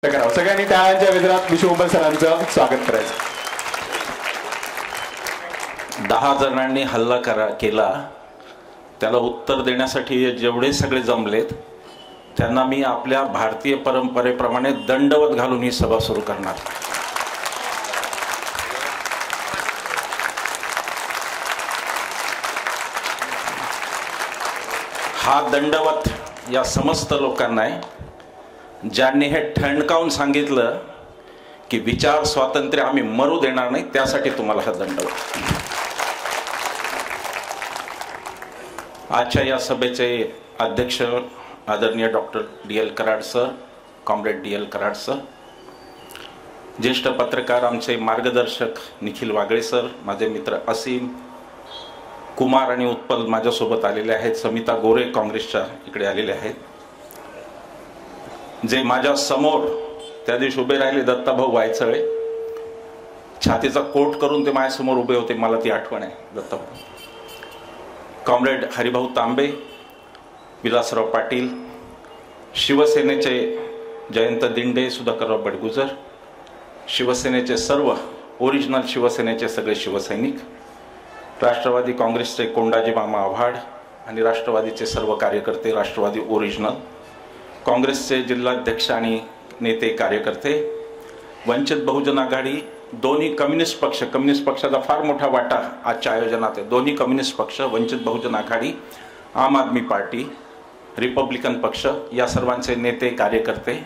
सगळ्यांनी टाळ्यांच्या गजरात विश्वंभर सरांचं स्वागत करायचं. 10 जणांनी हल्ला केला, त्याला उत्तर देण्यासाठी जेवढे सगळे जमलेत त्यांना मी आपल्या भारतीय परंपरेप्रमाणे दंडवत घालून ही सभा सुरू करणार. हा दंडवत या समस्त लोकांना आहे ज्यांनी हे ठणकावून सांगितलं की विचार स्वातंत्र्य आम्ही मरू देणार नाही, त्यासाठी तुम्हाला हा दंडवत. आजच्या या सभेचे अध्यक्ष आदरणीय doctor DL Karad sir, comrade DL Karad sir, ज्येष्ठ पत्रकार आमचे मार्गदर्शक निखिल वागळे सर, माझे मित्र असीम कुमार आणि उत्पल माझ्यासोबत आलेले आहेत, समिता गोरे काँग्रेसच्या इकडे आलेले आहेत, जे माझ्या समोर त्या दिवशी उभे राहिले दत्ताभाऊ वायचळे, छातीचा कोट करून ते माझ्यासमोर उभे होते, मला ती आठवण आहे दत्ताभाऊ. कॉम्रेड हरिभाऊ तांबे, विलासराव पाटील, शिवसेनेचे जयंत दिंडे, सुधाकरराव बडगुजर, शिवसेनेचे सर्व ओरिजिनल शिवसेनेचे सगळे शिवसैनिक, राष्ट्रवादी काँग्रेसचे कोंडाजी मामा आव्हाड आणि राष्ट्रवादीचे सर्व कार्यकर्ते, राष्ट्रवादी ओरिजिनल, काँग्रेसचे जिल्हाध्यक्ष आणि नेते कार्यकर्ते, वंचित बहुजन आघाडी, दोन्ही कम्युनिस्ट पक्षाचा फार मोठा वाटा आजच्या आयोजनात आहे. दोन्ही कम्युनिस्ट पक्ष, वंचित बहुजन आघाडी, आम आदमी पार्टी, रिपब्लिकन पक्ष, या सर्वांचे नेते कार्यकर्ते,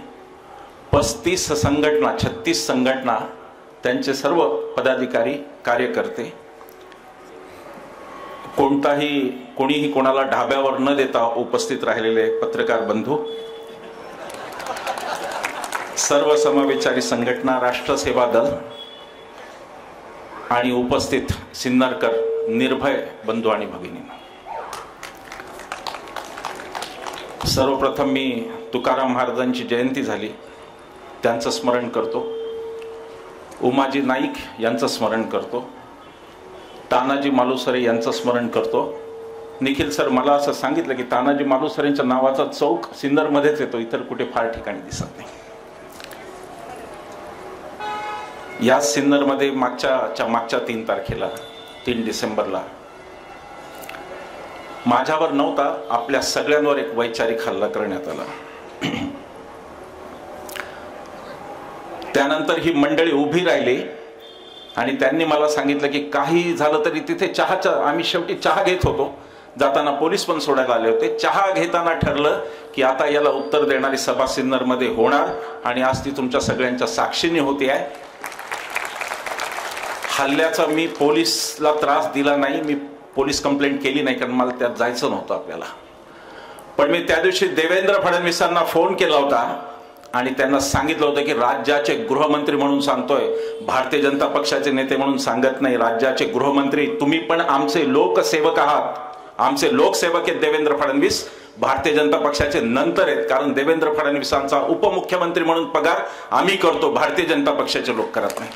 35 संघटना, 36 संघटना, त्यांचे सर्व पदाधिकारी कार्यकर्ते, कोणीही कोणाला ढाब्यावर न देता उपस्थित राहिलेले पत्रकार बंधू, सर्व समविचारी संघटना, राष्ट्र सेवा दल आणि उपस्थित सिन्नरकर निर्भय बंधू आणि भगिनींनो, सर्वप्रथम मी तुकाराम महाराजांची जयंती झाली त्यांचं स्मरण करतो, उमाजी नाईक यांचं स्मरण करतो, तानाजी मालुसरे यांचं स्मरण करतो. निखिल सर, मला असं सांगितलं की तानाजी मालुसरेंच्या नावाचा चौक सिन्नरमध्येच येतो, इतर कुठे फार ठिकाणी दिसत नाही. या सिन्नरमध्ये मागच्या 3 तारखेला 3 डिसेंबरला माझ्यावर नव्हता, आपल्या सगळ्यांवर एक वैचारिक हल्ला करण्यात आला. त्यानंतर ही मंडळी उभी राहिली आणि त्यांनी मला सांगितलं की काही झालं तरी तिथे आम्ही शेवटी चहा घेत होतो, जाताना पोलीस पण सोडायला आले होते. चहा घेताना ठरलं की आता याला उत्तर देणारी सभा सिन्नरमध्ये होणार आणि आज ती तुमच्या सगळ्यांच्या साक्षीने होती आहे. हल्ल्याचा मी पोलीसला त्रास दिला नाही, मी पोलीस कंप्लेंट केली नाही, कारण मला त्यात जायचं नव्हतं आपल्याला. पण मी त्या दिवशी देवेंद्र फडणवीसांना फोन केला होता आणि त्यांना सांगितलं होतं की राज्याचे गृहमंत्री म्हणून सांगतोय, भारतीय जनता पक्षाचे नेते म्हणून सांगत नाही, राज्याचे गृहमंत्री तुम्ही पण आमचे लोकसेवक आहात, आमचे लोकसेवक आहेत देवेंद्र फडणवीस, भारतीय जनता पक्षाचे नंतर आहेत, कारण देवेंद्र फडणवीसांचा उपमुख्यमंत्री म्हणून पगार आम्ही करतो, भारतीय जनता पक्षाचे लोक करत नाही.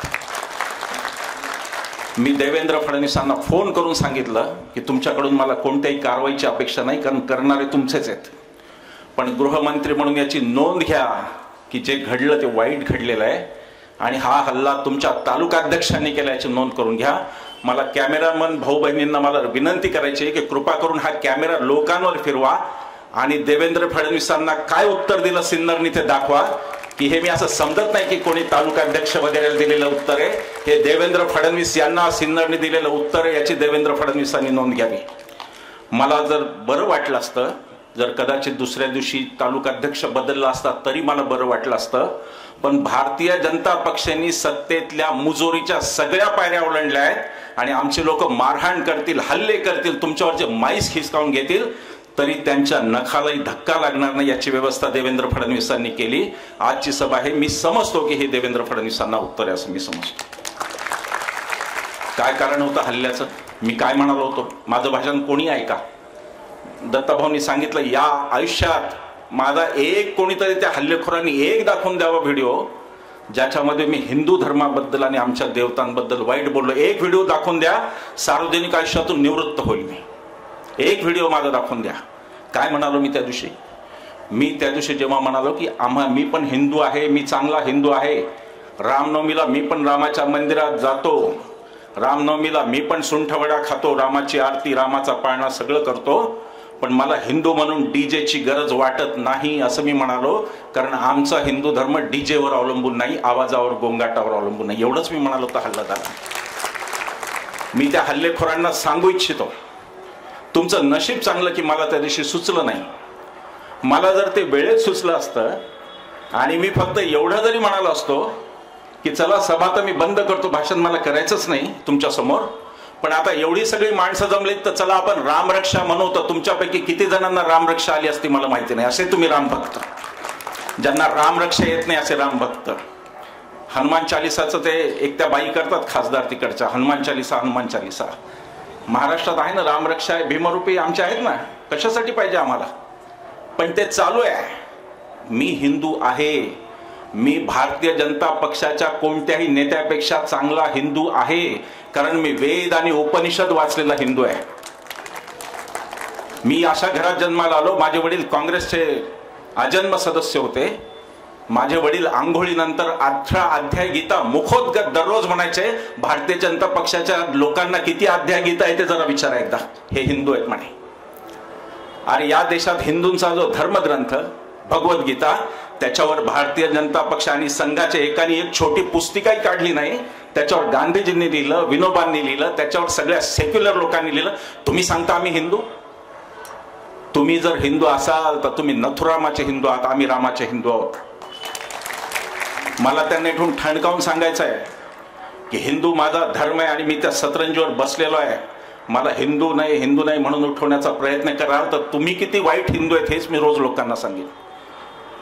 मी देवेंद्र फडणवीसांना फोन करून सांगितलं की तुमच्याकडून मला कोणत्याही कारवाईची अपेक्षा नाही, कारण करणारे तुमचेच आहेत, पण गृहमंत्री म्हणून याची नोंद घ्या की जे घडलं ते वाईट घडलेलं आहे आणि हा हल्ला तुमच्या तालुकाध्यक्षांनी केला याची नोंद करून घ्या. मला कॅमेरामन भाऊ बहिणींना मला विनंती करायची आहे की कृपा करून हा कॅमेरा लोकांवर फिरवा आणि देवेंद्र फडणवीसांना काय उत्तर दिलं सिन्नरनी ते दाखवा, की हे मी असं समजत नाही की कोणी तालुकाध्यक्ष वगैरे दिलेलं उत्तर आहे, हे देवेंद्र फडणवीस यांना सिन्नरने दिलेलं उत्तर आहे, याची देवेंद्र फडणवीसांनी नोंद घ्यावी. मला जर बरं वाटलं असतं, जर कदाचित दुसऱ्या दिवशी तालुकाध्यक्ष बदलला असता तरी मला बरं वाटलं असतं, पण भारतीय जनता पक्षाने सत्तेतल्या मुजोरीच्या सगळ्या पायऱ्या ओलांडल्या आहेत आणि आमचे लोक मारहाण करतील, हल्ले करतील, तुमच्यावरचे माईस खिसकावून घेतील, तरी त्यांच्या नखालाही धक्का लागणार नाही याची व्यवस्था देवेंद्र फडणवीसांनी केली. आजची सभा आहे, मी समजतो की हे देवेंद्र फडणवीसांना उत्तर आहे असं मी समजतो. काय कारण होतं हल्ल्याचं, मी काय म्हणालो होतो, माझं भाषण कोणी ऐका. दत्ताभाऊंनी सांगितलं या आयुष्यात माझा एक कोणीतरी त्या हल्लेखोरांनी एक दाखवून द्यावा व्हिडिओ ज्याच्यामध्ये मी हिंदू धर्माबद्दल आणि आमच्या देवतांबद्दल वाईट बोललो, एक व्हिडिओ दाखवून द्या, सार्वजनिक आयुष्यातून निवृत्त होईल मी. एक व्हिडिओ माझा दाखवून द्या. काय म्हणालो मी त्या दिवशी, मी त्या दिवशी जेव्हा म्हणालो की मी पण हिंदू आहे, मी चांगला हिंदू आहे, रामनवमीला मी पण रामाच्या मंदिरात जातो, रामनवमीला मी पण सुंठवडा खातो, रामाची आरती, रामाचा पाळणा सगळं करतो, पण मला हिंदू म्हणून डीजेची गरज वाटत नाही असं मी म्हणालो. कारण आमचा हिंदू धर्म डीजेवर अवलंबून नाही, आवाजावर, गोंगाटावर अवलंबून नाही. एवढंच मी म्हणालो तर हल्लादार. मी त्या हल्लेखोरांना सांगू इच्छितो, तुमचं नशीब चांगलं की मला त्या दिवशी सुचलं नाही. मला जर ते वेळेत सुचलं असतं आणि मी फक्त एवढं जरी म्हणालो असतो की चला सभा तर मी बंद करतो, भाषण मला करायचंच नाही तुमच्या समोर, पण आता एवढी सगळी माणसं जमलीत तर चला आपण रामरक्षा म्हणू, तर तुमच्यापैकी किती जणांना रामरक्षा आली असती मला माहिती नाही. असे तुम्ही रामभक्त, ज्यांना रामरक्षा येत नाही असे रामभक्त. हनुमान चालिसाचं ते एक त्या बाई करतात खासदार तिकडच्या, हनुमान चालिसा, हनुमान चालिसा. महाराष्ट्रात आहे ना रामरक्षा आहे, भीमरूपी आमचे आहेत ना, कशासाठी पाहिजे आम्हाला? पण ते चालू आहे. मी हिंदू आहे, मी भारतीय जनता पक्षाच्या कोणत्याही नेत्यापेक्षा चांगला हिंदू आहे, कारण मी वेद आणि उपनिषद वाचलेला हिंदू आहे. मी अशा घरात जन्माला आलो, माझे वडील काँग्रेसचे अजन्म सदस्य होते. माझे वडील आंघोळीनंतर 18 अध्याय गीता मुखोद्गत दररोज म्हणायचे. भारतीय जनता पक्षाच्या लोकांना किती अध्याय गीता आहे ते जरा विचारा एकदा, हे हिंदू आहेत म्हणे. आणि या देशात हिंदूंचा जो धर्मग्रंथ भगवद्गीता, त्याच्यावर भारतीय जनता पक्ष आणि संघाच्या एकाने एक छोटी पुस्तिकाही काढली नाही. त्याच्यावर गांधीजींनी लिहिलं, विनोबांनी लिहिलं, त्याच्यावर सगळ्या सेक्युलर लोकांनी लिहिलं. तुम्ही सांगता आम्ही हिंदू? तुम्ही जर हिंदू असाल तर तुम्ही नथुरामाचे हिंदू आहात, आम्ही रामाचे हिंदू आहोत. मला त्यांना इथून ठणकावून सांगायचं आहे की हिंदू माझा धर्म आहे आणि मी त्या सतरंजीवर बसलेलो आहे. मला हिंदू नाही म्हणून उठवण्याचा प्रयत्न कराल तर तुम्ही किती वाईट हिंदू आहेत हेच मी रोज लोकांना सांगेन.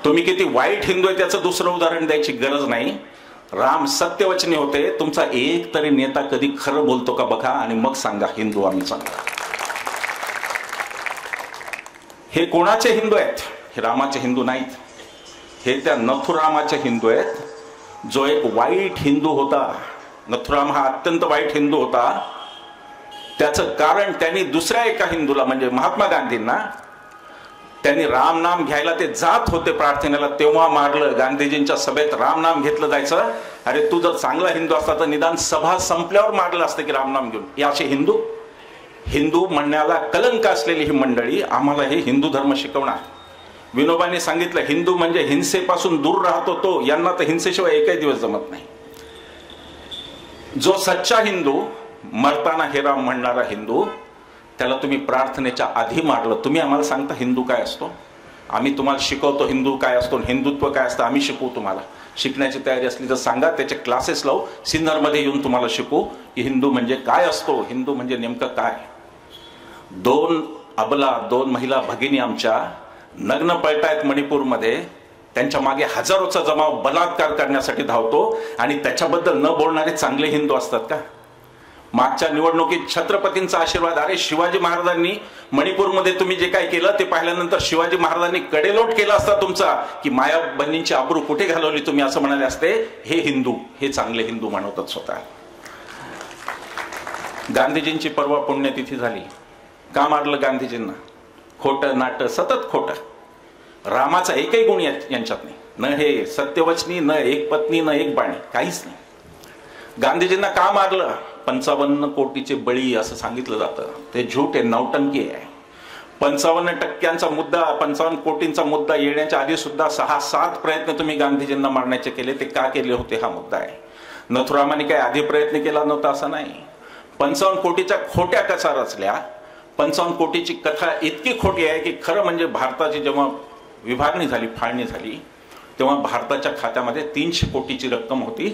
तुम्ही किती वाईट हिंदू आहे त्याचं दुसरं उदाहरण द्यायची गरज नाही. राम सत्यवचनी होते. तुमचा एक तरी नेता कधी खरं बोलतो का बघा आणि मग सांगा हिंदू आम्ही सांगा. हे कोणाचे हिंदू आहेत? हे रामाचे हिंदू नाहीत, हे त्या नथुरामाचे हिंदू आहेत, जो एक वाईट हिंदू होता. नथुराम हा अत्यंत वाईट हिंदू होता. त्याचं कारण त्यांनी दुसऱ्या एका हिंदूला म्हणजे महात्मा गांधींना, त्यांनी राम नाम घ्यायला ते जात होते प्रार्थनेला तेव्हा मारलं. गांधीजींच्या सभेत राम नाम घेतलं जायचं. अरे तू जर चांगला हिंदू असता तर निदान सभा संपल्यावर मारलं असतं की राम नाम घेऊन. हे असे हिंदू म्हणण्याला कलंक असलेली ही मंडळी आम्हाला हे हिंदू धर्म शिकवणार. विनोबांनी सांगितलं हिंदू म्हणजे हिंसेपासून दूर राहतो तो. यांना तर हिंसेशिवाय एकही दिवस जमत नाही. जो सच्चा हिंदू, मरताना हे राम म्हणणारा हिंदू, त्याला तुम्ही प्रार्थनेच्या आधी मारलं. तुम्ही आम्हाला सांगता हिंदू काय असतो? आम्ही तुम्हाला शिकवतो हिंदू काय असतो, हिंदुत्व काय असतं. आम्ही शिकवू तुम्हाला. शिकण्याची तयारी असली तर सांगा, त्याचे क्लासेस लावू. सिन्नरमध्ये येऊन तुम्हाला शिकवू की हिंदू म्हणजे काय असतो, हिंदू म्हणजे नेमकं काय. 2 अबला 2 महिला भगिनी आमच्या नग्न पळतायत मणिपूरमध्ये. त्यांच्या मागे हजारोचा जमाव बलात्कार करण्यासाठी धावतो आणि त्याच्याबद्दल न बोलणारे चांगले हिंदू असतात का? मागच्या निवडणुकीत छत्रपतींचा आशीर्वाद. अरे शिवाजी महाराजांनी मणिपूरमध्ये तुम्ही जे काय केलं ते पाहिल्यानंतर शिवाजी महाराजांनी कडेलोट केला असता तुमचा, की माया बहिणींची आबरू कुठे घालवली तुम्ही असं म्हणाले असते. हे हिंदू, हे चांगले हिंदू म्हणतात स्वतः. गांधीजींची परवा पुण्यतिथी झाली. का मारलं गांधीजींना? खोटं नाटं, सतत खोटं. रामाचा एकही गुण यांच्यात नाही. न हे सत्यवचनी, न एक पत्नी, न एक बाणी, काहीच नाही. गांधीजींना का मारलं? 55 कोटीचे बळी असं सांगितलं जातं. ते झूट आहे, नौटंकी आहे. 55% मुद्दा, 55 कोटींचा मुद्दा येण्याच्या आधी सुद्धा 6-7 प्रयत्न तुम्ही गांधीजींना मारण्याचे केले. ते का केले होते हा मुद्दा आहे. नथुरामाने काय आधी प्रयत्न केला नव्हता असं नाही. 55 कोटीच्या खोट्या कसा रचल्या. 55 कोटीची कथा इतकी खोटी आहे की खरं म्हणजे भारताची जेव्हा विभागणी झाली, फाळणी झाली, तेव्हा भारताच्या खात्यामध्ये 300 कोटीची रक्कम होती,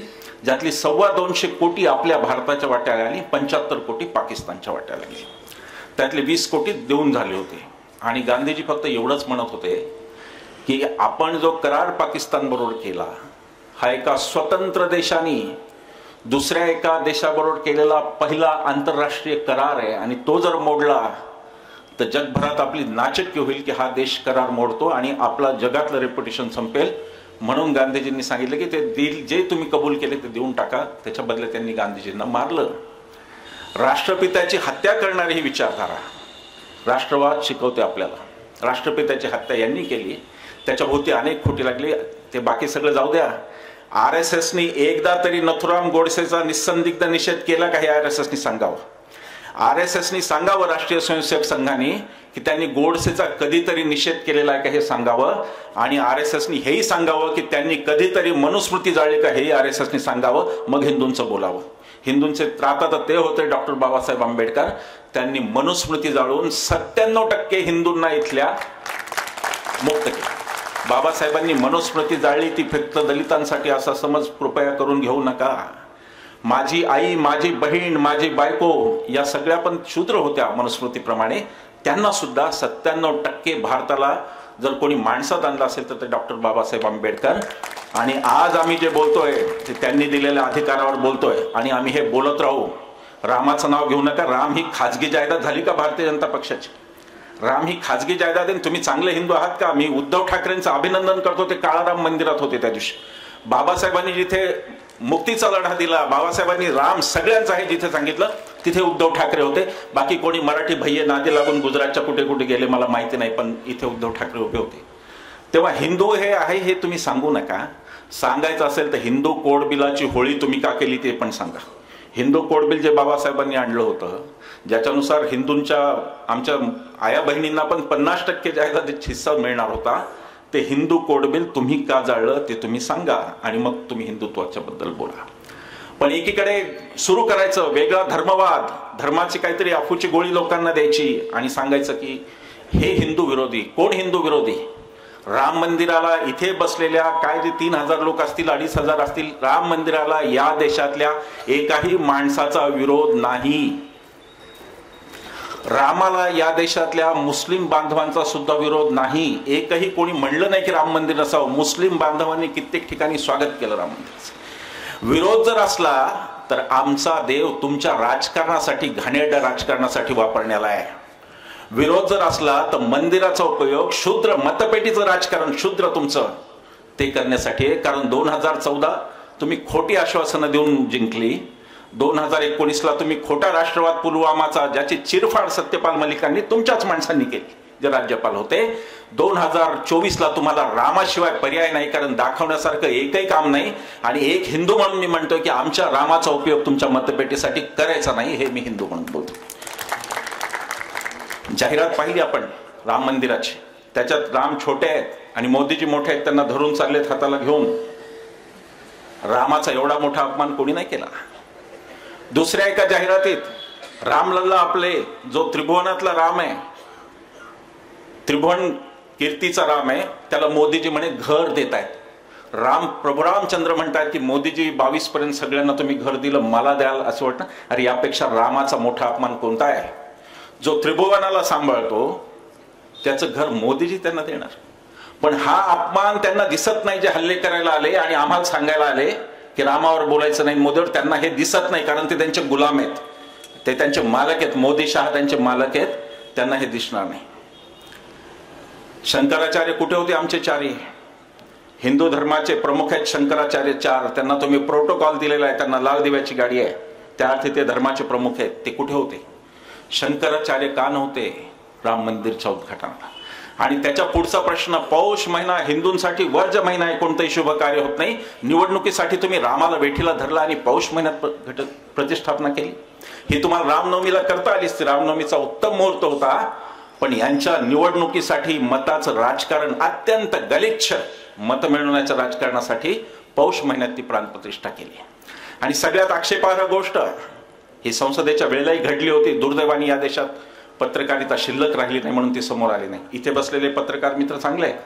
ज्यातली 225 कोटी आपल्या भारताच्या वाट्याला आली, 75 कोटी पाकिस्तानच्या वाट्याला आली. त्यातले 20 कोटी देऊन झाले होते. आणि गांधीजी फक्त एवढंच म्हणत होते की आपण जो करार पाकिस्तान बरोबर केला हा एका स्वतंत्र देशाने दुसऱ्या एका देशाबरोबर केलेला पहिला आंतरराष्ट्रीय करार आहे आणि तो जर मोडला तर जगभरात आपली नाचक्की होईल की हा देश करार मोडतो आणि आपला जगातलं रेप्युटेशन संपेल. म्हणून गांधीजींनी सांगितलं की ते दिल जे तुम्ही कबूल केले ते देऊन टाका. त्याच्या बदल्यात त्यांनी गांधीजींना मारलं. राष्ट्रपित्याची हत्या करणारी ही विचारधारा राष्ट्रवाद शिकवते आपल्याला. राष्ट्रपित्याची हत्या यांनी केली. त्याच्या भोवती अनेक खोटी लागली. ते बाकी सगळं जाऊ द्या. RSSनी एकदा तरी नथुराम गोडसेचा निसंदिग्ध निषेध केला का हे RSSनी सांगावं. RSSनी सांगावं राष्ट्रीय स्वयंसेवक संघाने की त्यांनी गोडसेचा कधीतरी निषेध केलेला आहे का हे सांगावं. आणि RSSनी हेही सांगावं की त्यांनी कधीतरी मनुस्मृती जाळली का हे RSSनी सांगावं. मग हिंदूंचं बोलावं. हिंदूंचे त्राता तर ते होते डॉक्टर बाबासाहेब आंबेडकर. त्यांनी मनुस्मृती जाळून 97% हिंदूंना इथल्या मुक्त केलं. बाबासाहेबांनी मनुस्मृती जाळली ती फक्त दलितांसाठी असा समज कृपया करून घेऊ नका. माझी आई, माझी बहीण, माझी बायको या सगळ्या पण शूद्र होत्या मनुस्मृतीप्रमाणे. त्यांना सुद्धा 97% भारताला जर कोणी माणसात आणलं असेल तर ते डॉक्टर बाबासाहेब आंबेडकर. आणि आज आम्ही जे बोलतोय ते त्यांनी दिलेल्या अधिकारावर बोलतोय आणि आम्ही हे बोलत राहू. रामाचं नाव घेऊ नका. राम ही खाजगी जायदाद झाली का भारतीय जनता पक्षाची? राम ही खाजगी जायदाद आहे. तुम्ही चांगले हिंदू आहात का? मी उद्धव ठाकरेंचं अभिनंदन करतो. ते काळाराम मंदिरात होते त्या दिवशी. बाबासाहेबांनी जिथे मुक्तीचा लढा दिला, बाबासाहेबांनी राम सगळ्यांचा आहे जिथे सांगितलं तिथे उद्धव ठाकरे होते. बाकी कोणी मराठी भय्ये नादी लागून गुजरातच्या कुठे कुठे गेले मला माहिती नाही, पण इथे उद्धव ठाकरे उभे होते. तेव्हा हिंदू हे आहे हे तुम्ही सांगू नका. सांगायचं असेल तर हिंदू कोड बिलाची होळी तुम्ही का केली ते पण सांगा. हिंदू कोड बिल जे बाबासाहेबांनी आणलं होतं ज्याच्यानुसार हिंदूंच्या आमच्या आया बहिणींना पण 50% जायदाद हिस्सा मिळणार होता, ते हिंदू कोड बिल तुम्ही का जाळलं ते तुम्ही सांगा आणि मग तुम्ही हिंदुत्वाच्या बद्दल बोला. पण एकीकडे सुरू करायचं वेगळा धर्मवाद, धर्माची काहीतरी अफूची गोळी लोकांना द्यायची आणि सांगायचं की हे हिंदू विरोधी. कोण हिंदू विरोधी? राम मंदिराला इथे बसलेल्या काय जे 3000 लोक असतील, 2500 असतील, राम मंदिराला या देशातल्या एकाही माणसाचा विरोध नाही. रामाला या देशातल्या मुस्लिम बांधवांचा सुद्धा विरोध नाही. एकही कोणी म्हणलं नाही की राम मंदिर असावं. मुस्लिम बांधवांनी कित्येक ठिकाणी स्वागत केलं राम मंदिराचं. विरोध जर असला तर आमचा देव तुमच्या राजकारणासाठी, घाणेरड्या राजकारणासाठी वापरण्याला आहे. विरोध जर असला तर मंदिराचा उपयोग शूद्र मतपेटीचं राजकारण, शूद्र तुमचं ते करण्यासाठी आहे. कारण 2014 तुम्ही खोटी आश्वासनं देऊन जिंकली. 2019ला तुम्ही खोटा राष्ट्रवाद पुलवामाचा ज्याची चिरफाड सत्यपाल मलिकांनी तुमच्याच माणसांनी केली जे राज्यपाल होते. 2024ला तुम्हाला रामाशिवाय पर्याय नाही, कारण दाखवण्यासारखं एकही काम नाही. आणि एक हिंदू म्हणून मी म्हणतोय की आमच्या रामाचा उपयोग तुमच्या मतपेटीसाठी करायचा नाही, हे मी हिंदू म्हणून बोलतो. जाहिरात पाहिली आपण राम मंदिराची, त्याच्यात राम छोटे आहेत आणि मोदीजी मोठे आहेत, त्यांना धरून चाललेत हाताला घेऊन. रामाचा एवढा मोठा अपमान कोणी नाही केला. दुसऱ्या एका जाहिरातीत रामलल्ला आपले जो त्रिभुवनातला राम आहे, त्रिभुवन कीर्तीचा राम आहे, त्याला मोदीजी म्हणे घर देत आहेत. प्रभू रामचंद्र म्हणतात की मोदीजी 22 पर्यंत सगळ्यांना तुम्ही घर दिलं, मला द्याल असं वाटतं. अरे यापेक्षा रामाचा मोठा अपमान कोणता आहे? जो त्रिभुवनाला सांभाळतो त्याचं घर मोदीजी त्यांना देणार. पण हा अपमान त्यांना दिसत नाही जे हल्ले करायला आले आणि आम्हाला सांगायला आले की रामावर बोलायचं नाही, मोदीवर. त्यांना हे दिसत नाही कारण ते त्यांचे गुलाम आहेत, ते त्यांचे मालक आहेत. मोदी शहा त्यांचे मालक आहेत, त्यांना हे दिसणार नाही. शंकराचार्य कुठे होते? आमचे चारी हिंदू धर्माचे प्रमुख आहेत शंकराचार्य 4. त्यांना तुम्ही प्रोटोकॉल दिलेला आहे, त्यांना लाल दिव्याची गाडी आहे, त्या अर्थी ते धर्माचे प्रमुख आहेत. ते कुठे होते? शंकराचार्य का नव्हते राम मंदिरच्या उद्घाटनाला? आणि त्याच्या पुढचा प्रश्न, पौष महिना हिंदूंसाठी वर्ज महिना आहे, कोणतंही शुभ कार्य होत नाही. निवडणुकीसाठी तुम्ही रामाला वेठीला धरला आणि पौष महिन्यात प्रतिष्ठापना केली. ही तुम्हाला रामनवमीला करता आली असती, रामनवमीचा उत्तम मुहूर्त होता. पण यांच्या निवडणुकीसाठी मताचं राजकारण, अत्यंत गलिच्छ मत मिळवण्याच्या राजकारणासाठी पौष महिन्यात ती प्राणप्रतिष्ठा केली. आणि सगळ्यात आक्षेपार्ह गोष्ट ही संसदेच्या वेळेलाही घडली होती. दुर्दैवाने या देशात पत्रकारिता शिल्लक राहिली नाही म्हणून ती समोर आली नाही. इथे बसलेले पत्रकार मित्र चांगले आहेत,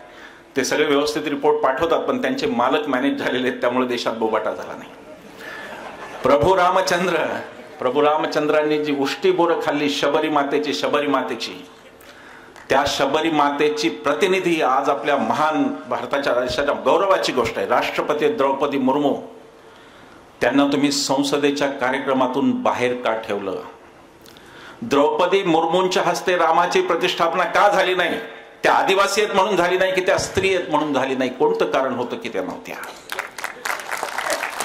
ते सगळे व्यवस्थित रिपोर्ट पाठवतात, पण त्यांचे मालक मॅनेज झालेले आहेत, त्यामुळे देशात बोबाटा झाला नाही. प्रभू रामचंद्रांनी जी उष्टी बोरं खाल्ली शबरी मातेची, त्या शबरी मातेची प्रतिनिधी आज आपल्या महान भारताच्या देशाच्या गौरवाची गोष्ट आहे, राष्ट्रपती द्रौपदी मुर्मू. त्यांना तुम्ही संसदेच्या कार्यक्रमातून बाहेर का ठेवलं? द्रौपदी मुर्मूंच्या हस्ते रामाची प्रतिष्ठापना का झाली नाही? त्या आदिवासी आहेत म्हणून झाली नाही की त्या स्त्री आहेत म्हणून झाली नाही? कोणतं कारण होतं की त्या नव्हत्या?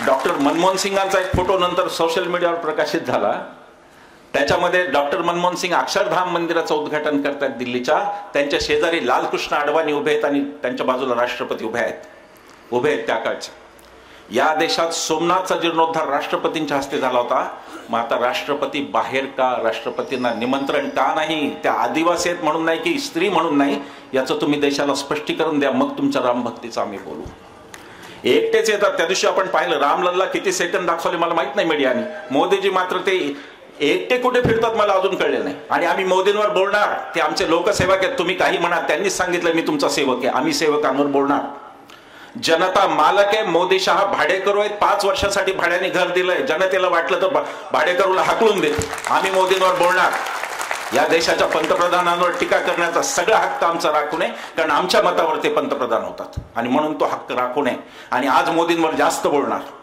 डॉक्टर मनमोहन सिंगांचा एक फोटो नंतर सोशल मीडियावर प्रकाशित झाला. त्याच्यामध्ये डॉक्टर मनमोहन सिंग अक्षरधाम मंदिराचं उद्घाटन करतात दिल्लीच्या, त्यांच्या शेजारी लालकृष्ण अडवाणी उभे आहेत आणि त्यांच्या बाजूला राष्ट्रपती उभे आहेत त्या काळचे. या देशात सोमनाथचा जीर्णोद्धार राष्ट्रपतींच्या हस्ते झाला होता. मग आता राष्ट्रपती बाहेर का, राष्ट्रपतींना निमंत्रण का नाही? त्या आदिवासी आहेत म्हणून नाही की स्त्री म्हणून नाही, याचं तुम्ही देशाला स्पष्टीकरण द्या, मग तुमच्या रामभक्तीचं आम्ही बोलू. एकटेच येतात. त्या दिवशी आपण पाहिलं रामलल्ला किती सेकंद दाखवले मला माहित नाही मीडियाने. मोदीजी मात्र ते एकटे कुठे फिरतात मला अजून कळले नाही. आणि आम्ही मोदींवर बोलणार, ते आमचे लोकसेवक आहेत, तुम्ही काही म्हणा, त्यांनीच सांगितलं मी तुमचा सेवक आहे, आम्ही सेवकांवर बोलणार. जनता मालक आहे, मोदी शहा भाडेकरू आहेत, 5 वर्षासाठी भाड्याने घर दिलंय, जनतेला वाटलं तर भाडेकरूला हाकलून दे, आम्ही मोदींवर बोलणार. या देशाच्या पंतप्रधानांवर टीका करण्याचा सगळा हक्क आमचा राखू नये, कारण आमच्या मतावर ते पंतप्रधान होतात आणि म्हणून तो हक्क राखू नये. आणि आज मोदींवर जास्त बोलणार.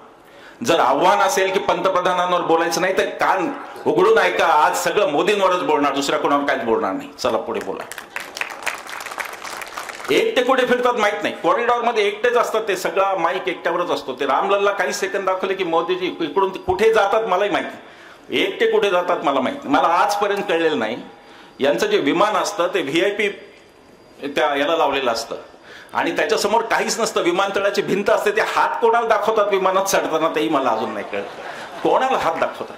जर आव्हान असेल की पंतप्रधानांवर बोलायचं नाही तर कान उघडून ऐका, आज सगळं मोदींवरच बोलणार, दुसऱ्या कोणावर काहीच बोलणार नाही. चला पुढे बोला. एकटे कुठे फिरतात माहित नाही, कॉरिडॉर मध्ये एकटेच असतात, ते सगळा माईक एकट्यावरच असतो. ते रामलल्ला काही सेकंद दाखवले की मोदीजी इकडून कुठे जातात मलाही माहिती, एकटे कुठे जातात मला माहिती. मला आजपर्यंत कळलेलं नाही. यांचं जे विमान असतं ते VIP त्या याला लावलेलं असतं आणि त्याच्यासमोर काहीच नसतं, विमानतळाची भिंत असते. ते हात कोणाला दाखवतात विमानात चढताना तेही मला अजून नाही कळलं. कोणाला हात दाखवतात?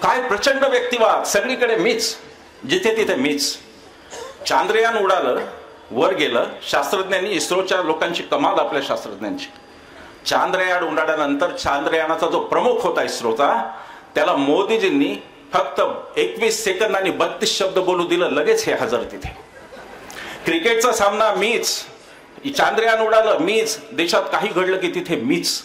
काय प्रचंड व्यक्तिवाद, सगळीकडे मीच, जिथे तिथे मीच. चांद्रयान उडालं, वर गेलं, शास्त्रज्ञांनी, इस्रोच्या लोकांची कमाल, आपल्या शास्त्रज्ञांची. चांद्रयान उडाल्यानंतर चांद्रयानाचा जो प्रमुख होता इस्रोचा, त्याला मोदीजींनी फक्त 21 सेकंद आणि 32 शब्द बोलू दिलं, लगेच हे हजर तिथे. क्रिकेटचा सामना मीच, चांद्रयान उडालं मीच, देशात काही घडलं की तिथे मीच.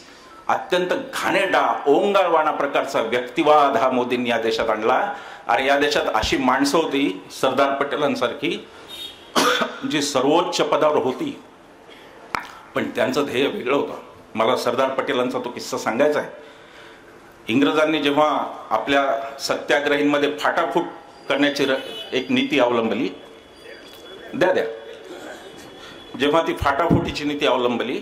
अत्यंत घाणेरडा ओंगाळवाणा प्रकारचा व्यक्तिवाद हा मोदींनी या देशात आणला. अरे या देशात अशी माणसं होती सरदार पटेलांसारखी जी सर्वोच्च पदावर होती, पण त्यांचं ध्येय वेगळं होतं. मला सरदार पटेलांचा तो किस्सा सांगायचा आहे. इंग्रजांनी जेव्हा आपल्या सत्याग्रहींमध्ये फाटाफूट करण्याची एक नीती अवलंबली, जेव्हा ती फाटाफुटीची नीती अवलंबली,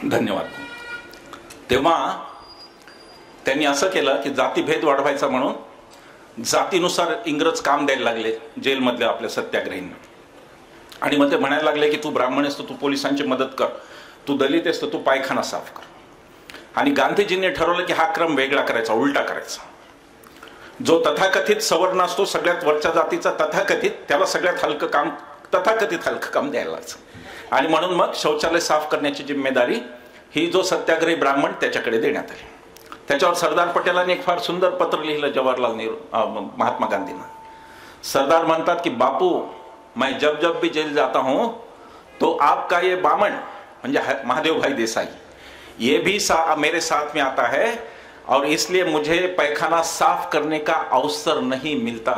धन्यवाद, तेव्हा त्यांनी असं केलं की जातीभेद वाढवायचा म्हणून जातीनुसार इंग्रज काम द्यायला लागले जेलमधल्या आपल्या सत्याग्रहींना. आणि मग ते म्हणायला लागले की तू ब्राह्मण आहेस तर तू पोलिसांची मदत कर, तू दलित आहेस तर तू पायखाना साफ कर. आणि गांधीजींनी ठरवलं की हा क्रम वेगळा करायचा, उलटा करायचा. जो तथाकथित सवर्ण असतो, सगळ्यात वरच्या जातीचा तथाकथित, त्याला सगळ्यात हलकं काम, तथाकथित हलकं काम द्यायला लागायचं. आणि म्हणून मग शौचालय साफ करण्याची जिम्मेदारी ही जो सत्याग्रही ब्राह्मण त्याच्याकडे देण्यात आली. त्याच्यावर सरदार पटेलांनी एक फार सुंदर पत्र लिहिलं जवाहरलाल नेहरू, महात्मा गांधींना. सरदार म्हणतात की बापू, मैं जब जब भी जेल जाता हूं तो आपका ये बामण, म्हणजे महादेव भाई देसाई, ये भी मेरे साथ में आता है और इसलिए मुझे पैखाना साफ करने का अवसर नहीं मिलता.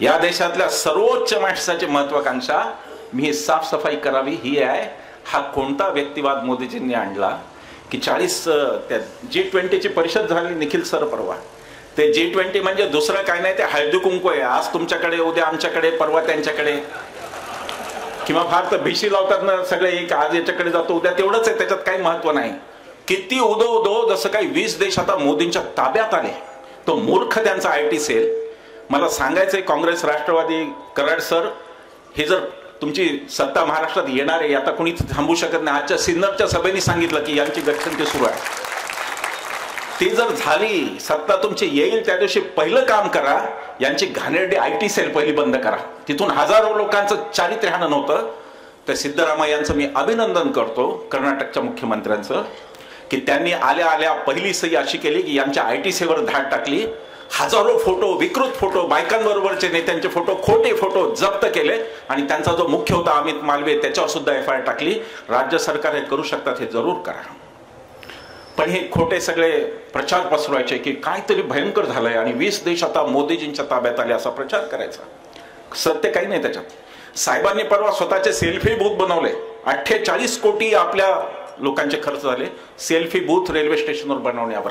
या देशातल्या सर्वोच्च माणसाची महत्वाकांक्षा मी साफसफाई करावी ही आहे. हा कोणता व्यक्तिवाद मोदीजींनी आणला की 40 G20 ची परिषद झाली निखिल सर परवा. ते G20 म्हणजे दुसरं काय नाही, ते हळदी कुंकू आहे. आज तुमच्याकडे, उद्या आमच्याकडे, परवा त्यांच्याकडे, किंवा फार तर भिशी लावतात ना सगळे, एक आज याच्याकडे जातो उद्या, तेवढंच आहे, त्याच्यात काही महत्व नाही. किती उदो उदो, जसं काही 20 देश आता मोदींच्या ताब्यात आले. तो मूर्ख त्यांचा IT सेल. मला सांगायचंय काँग्रेस, राष्ट्रवादी, कराड सर, हे जर तुमची सत्ता महाराष्ट्रात येणार आहे, आता कोणी थांबू शकत नाही. आजच्या सिन्नरच्या सभेने सांगितलं की यांची गच्छंती सुरू आहे. ती जर झाली, सत्ता तुमची येईल, त्या दिवशी पहिलं काम करा, यांची घाणेरडी IT सेल पहिली बंद करा. तिथून हजारो लोकांचं चारित्र्य हाणन होतं. तर सिद्धरामय्यांचं मी अभिनंदन करतो, कर्नाटकच्या मुख्यमंत्र्यांचं, की त्यांनी आल्या आल्या पहिली सही अशी केली की यांच्या IT सेलवर धाड टाकली. हजारो फोटो, विकृत फोटो, बायकांबरोबरचे नेत्यांचे फोटो, खोटे फोटो जप्त केले आणि त्यांचा जो मुख्य होता अमित मालवीय त्याच्यावर सुद्धा FIR टाकली. राज्य सरकार हे करू शकतात, हे जरूर करा. पण हे खोटे सगळे प्रचार पसरवायचे की काहीतरी भयंकर झालंय आणि 20 देश आता मोदीजींच्या ताब्यात आले असा प्रचार करायचा. सत्य काही नाही त्याच्यात. साहेबांनी परवा स्वतःचे सेल्फी बूथ बनवले. 48 कोटी आपल्या लोकांचे खर्च झाले सेल्फी बूथ रेल्वे स्टेशनवर बनवण्यावर.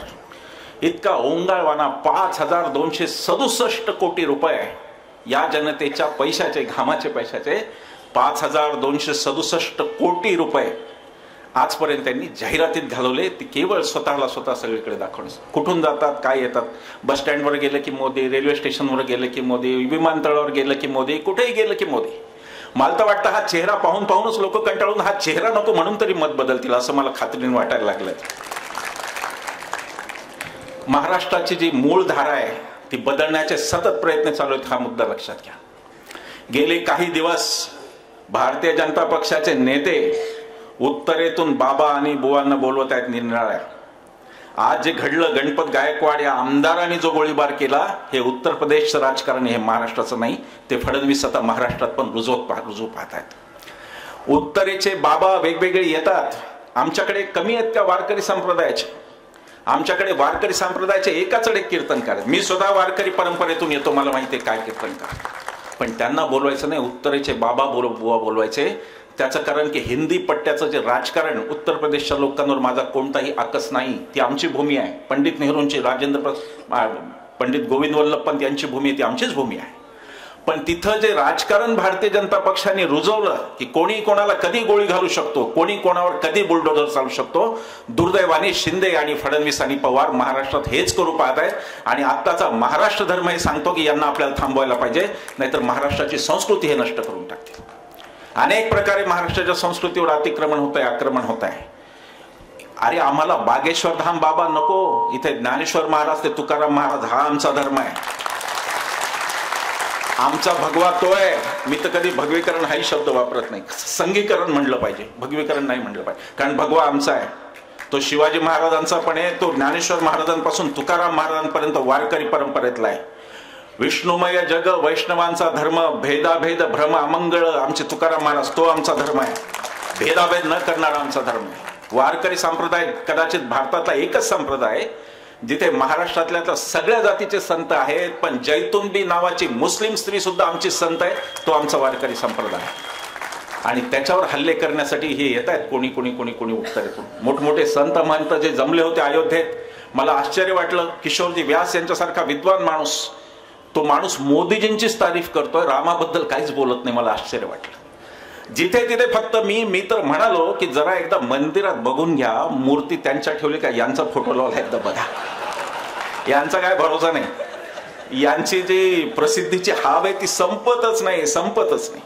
इतका ओंगाळवाना 5267 कोटी रुपये या जनतेच्या पैशाचे, घामाचे पैशाचे 5267 कोटी रुपये आजपर्यंत त्यांनी जाहिरातीत घालवले, ते केवळ स्वतःला स्वतः सगळीकडे दाखवणं. कुठून जातात, काय येतात, बस स्टँडवर गेलं की मोदी, रेल्वे स्टेशनवर गेलं की मोदी, विमानतळावर गेलं की मोदी, कुठेही गेलं की मोदी. मला तर वाटतं हा चेहरा पाहून पाहूनच लोक कंटाळून हा चेहरा नको म्हणून तरी मत बदलतील असं मला खात्रीने वाटायला लागलंय. महाराष्ट्राची जी मूळ धारा आहे ती बदलण्याचे सतत प्रयत्न चालू आहेत, हा मुद्दा लक्षात घ्या. गेले काही दिवस भारतीय जनता पक्षाचे नेते उत्तरेतून बाबा आणि बुवांना बोलवत आहेत निरनिराळ्या. आज जे घडलं, गणपत गायकवाड या आमदारांनी जो गोळीबार केला, हे उत्तर प्रदेशचं राजकारण, हे महाराष्ट्राचं नाही. ते फडणवीस आता महाराष्ट्रात पण रुजू पाहत आहेत. उत्तरेचे बाबा वेगवेगळे येतात. आमच्याकडे कमी आहेत का वारकरी संप्रदायाचे? आमच्याकडे वारकरी संप्रदायाचे एकाचडे कीर्तनकार आहेत. मी स्वतः वारकरी परंपरेतून येतो, मला माहिती आहे काय कीर्तनकार. पण त्यांना बोलवायचं नाही, उत्तरेचे बाबा बुवा बोलवायचे. त्याचं कारण की हिंदी पट्ट्याचं जे राजकारण, उत्तर प्रदेशच्या लोकांवर माझा कोणताही आकस नाही. ती आमची भूमी आहे. पंडित नेहरूंची, पंडित गोविंद वल्लभ पंत यांची भूमी आहे, ती आमचीच भूमी आहे. पण तिथं जे राजकारण भारतीय जनता पक्षाने रुजवलं की कोणी कोणाला कधी गोळी घालू शकतो, कोणी कोणावर कधी बुलडोझर चालू शकतो, दुर्दैवाने शिंदे आणि फडणवीस आणि पवार महाराष्ट्रात हेच करू पाहत आहेत. आणि आत्ताचा महाराष्ट्र धर्म हे सांगतो की यांना आपल्याला थांबवायला पाहिजे, नाहीतर महाराष्ट्राची संस्कृती हे नष्ट करून टाकतील. अनेक प्रकारे महाराष्ट्राच्या संस्कृतीवर अतिक्रमण होत आहे, आक्रमण होत आहे. अरे आम्हाला बागेश्वर धाम बाबा नको, इथे ज्ञानेश्वर महाराज ते तुकाराम महाराज हा आमचा धर्म आहे. आमचा भगवा तो आहे. मी तर कधी भगवीकरण हाही शब्द वापरत नाही, संघीकरण म्हणलं पाहिजे, भगवीकरण नाही म्हणलं पाहिजे. कारण भगवा आमचा आहे, तो शिवाजी महाराजांचा पण आहे, तो ज्ञानेश्वर महाराजांपासून तुकाराम महाराजांपर्यंत वारकरी परंपरेतला आहे. विष्णुमय जग वैष्णवांचा धर्म, भेदाभेद भ्रम अमंगळ, आमचे तुकाराम महाराज, तो आमचा धर्म आहे. भेदाभेद न करणारा आमचा धर्म आहे. वारकरी संप्रदाय कदाचित भारतातला एकच संप्रदाय जिथे महाराष्ट्रातल्या सगळ्या जातीचे संत आहेत, पण जैतुनबी नावाची मुस्लिम स्त्री सुद्धा आमची संत आहे, तो आमचा वारकरी संप्रदाय. आणि त्याच्यावर हल्ले करण्यासाठी हे येत आहेत कोणी कोणी कोणी कोणी उत्तरेतून. मोठमोठे संत महंत जे जमले होते अयोध्येत, मला आश्चर्य वाटलं. किशोरजी व्यास यांच्यासारखा विद्वान माणूस, तो माणूस मोदीजींचीच तारीफ करतोय, रामाबद्दल काहीच बोलत नाही. मला आश्चर्य वाटलं. जिथे तिथे फक्त मी तर म्हणालो की जरा एकदा मंदिरात बघून घ्या, मूर्ती त्यांच्या ठेवली का, यांचा फोटो लावला एकदा बघा. यांचा काय भरोसा नाही. यांची जी प्रसिद्धीची हाव आहे ती संपतच नाही.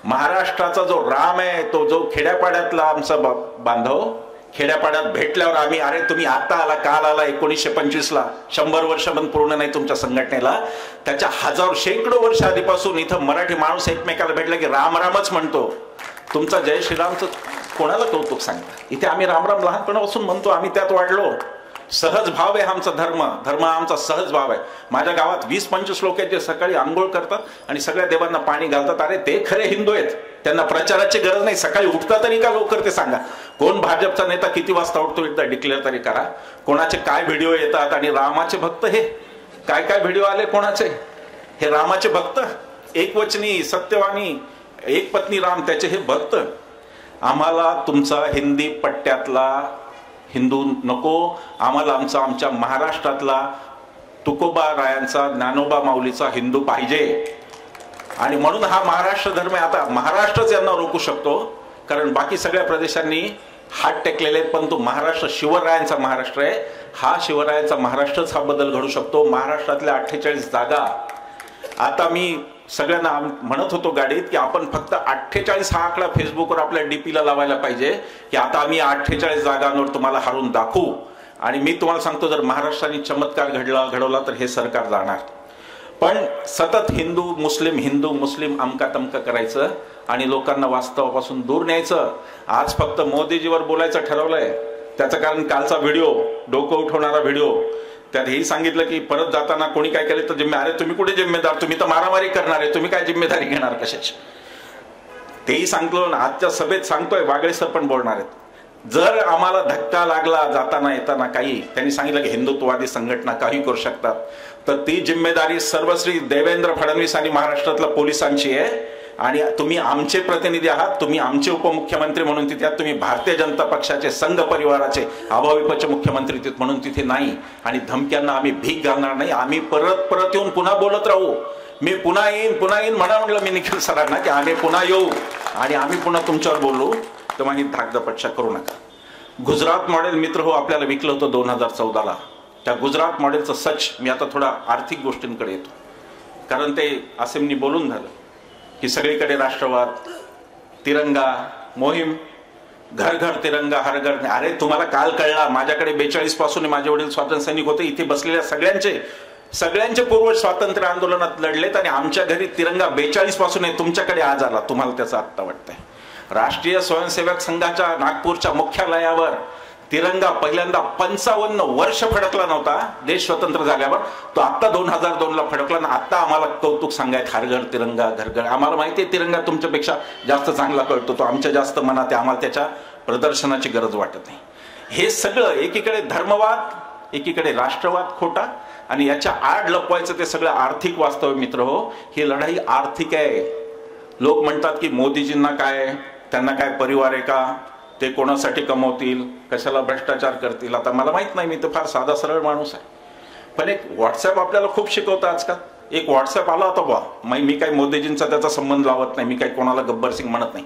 महाराष्ट्राचा जो राम आहे, तो जो खेड्यापाड्यातला आमचा बांधव, खेड्यापाड्यात भेटल्यावर आम्ही, अरे तुम्ही आता आला, काल आला, 1925 ला, 100 वर्ष पण पूर्ण नाही तुमच्या संघटनेला, त्याच्या हजारो शेकडो वर्ष आधीपासून इथं मराठी माणूस एकमेकाला भेटला की राम रामच म्हणतो. तुमचा जय श्रीरामचं कोणाला कौतुक सांगता? इथे आम्ही राम राम लहानपणापासून म्हणतो, आम्ही त्यात वाढलो. सहज भाव आहे आमचा धर्म आमचा सहज भाव आहे. माझ्या गावात 20-25 लोक आहेत जे सकाळी आंघोळ करतात आणि सगळ्या देवांना पाणी घालतात. अरे ते खरे हिंदू आहेत, त्यांना प्रचाराची गरज नाही. सकाळी उठता तरी का लवकर ते सांगा. कोण भाजपचा नेता किती वाजता उठतो एकदा डिक्लेअर तरी करा. कोणाचे काय व्हिडिओ येतात, आणि रामाचे भक्त हे काय काय व्हिडिओ आले कोणाचे, हे रामाचे भक्त, एकवचनी सत्यवानी एक पत्नी राम, त्याचे हे भक्त. आम्हाला तुमचा हिंदी पट्ट्यातला हिंदू नको, आम्हाला आमच्या महाराष्ट्रातला तुकोबा रायांचा, ज्ञानोबा माऊलीचा हिंदू पाहिजे. आणि म्हणून हा महाराष्ट्र धर्म आहे. आता महाराष्ट्रच यांना रोखू शकतो, कारण बाकी सगळ्या प्रदेशांनी हात टेकलेले आहेत, पण तो महाराष्ट्र शिवरायांचा महाराष्ट्र आहे. हा शिवरायांचा महाराष्ट्रच हा बदल घडू शकतो. महाराष्ट्रातल्या 48 जागा, आता मी सगळ्यांना म्हणत होतो गाडीत की आपण फक्त 48 हा आकडा फेसबुकवर आपल्या डीपीला लावायला पाहिजे की आता आम्ही 48 जागांवर तुम्हाला हारून दाखवू. आणि मी तुम्हाला सांगतो, जर महाराष्ट्राने चमत्कार घडवला तर हे सरकार जाणार. पण सतत हिंदू मुस्लिम अमका तमका करायचं आणि लोकांना वास्तवापासून दूर न्यायचं. आज फक्त मोदीजीवर बोलायचं ठरवलंय. त्याचं कारण कालचा व्हिडिओ, डोकं उठवणारा व्हिडिओ, त्यात हेही सांगितलं की परत जाताना कोणी काय केलं तर अरे तुम्ही कुठे जिम्मेदार, तुम्ही तर मारामारी करणार आहे, तुम्ही काय जिम्मेदारी घेणार कशाची, तेही सांगतो. आजच्या सभेत सांगतोय, वागळे सर पण बोलणार आहेत. जर आम्हाला धक्का लागला जाताना येताना काही, त्यांनी सांगितलं की हिंदुत्ववादी संघटना काही करू शकतात, तर ती जिम्मेदारी सर्वश्री देवेंद्र फडणवीस आणि महाराष्ट्रातल्या पोलिसांची आहे. आणि तुम्ही आमचे प्रतिनिधी आहात, तुम्ही आमचे उपमुख्यमंत्री म्हणून तिथे आहात, तुम्ही भारतीय जनता पक्षाचे संघ परिवाराचे अभाविपचे मुख्यमंत्री म्हणून तिथे नाही. आणि धमक्यांना आम्ही भीक घालणार नाही. आम्ही परत येऊन पुन्हा बोलत राहू. मी पुन्हा येईन म्हणा म्हटलं मी निखिल सरांना की आम्ही पुन्हा येऊ आणि आम्ही पुन्हा तुमच्यावर बोलू. तेव्हा ही धाकदपटशा करू नका. गुजरात मॉडेल मित्र हो आपल्याला विकलं होतं 2014ला. त्या गुजरात मॉडेलचं सच मी आता थोडा आर्थिक गोष्टींकडे येतो, कारण ते असेमनी बोलून झालं की सगळीकडे राष्ट्रवाद, तिरंगा मोहीम, घर घर तिरंगा हर घर. अरे तुम्हाला काल कळला, माझ्याकडे 42 पासून माझे वडील स्वातंत्र्य सैनिक होते. इथे बसलेल्या सगळ्यांचे पूर्वज स्वातंत्र्य आंदोलनात लढलेत आणि आमच्या घरी तिरंगा 42 पासून आहे. तुमच्याकडे आज आला, तुम्हाला त्याचं आत्ता वाटतंय. राष्ट्रीय स्वयंसेवक संघाच्या नागपूरच्या मुख्यालयावर तिरंगा पहिल्यांदा 55 वर्ष फडकला नव्हता देश स्वतंत्र झाल्यावर. तो आत्ता 2002ला फडकला ना. आत्ता आम्हाला कौतुक सांगायचं हर घर तिरंगा घर घर. आम्हाला माहिती आहे तिरंगा तुमच्यापेक्षा जास्त चांगला कळतो, तो आमच्या जास्त मनात आहे, आम्हाला त्याच्या प्रदर्शनाची गरज वाटत नाही. हे सगळं एकीकडे धर्मवाद, एकीकडे राष्ट्रवाद खोटा, आणि याच्या आड लपवायचं ते सगळं आर्थिक वास्तव. मित्र हो, ही लढाई आर्थिक आहे. लोक म्हणतात की मोदीजींना काय, त्यांना काय परिवार आहे का, ते कोणासाठी कमवतील, कशाला भ्रष्टाचार करतील. आता मला माहित नाही, मी तर फार साधा सरळ माणूस आहे. पण एक व्हॉट्सअप आपल्याला खूप शिकवतं आजकाल. एक व्हॉट्सअप आला होता बा, मी काही मोदीजींचा त्याचा संबंध लावत नाही, मी काही कोणाला गब्बर सिंग म्हणत नाही,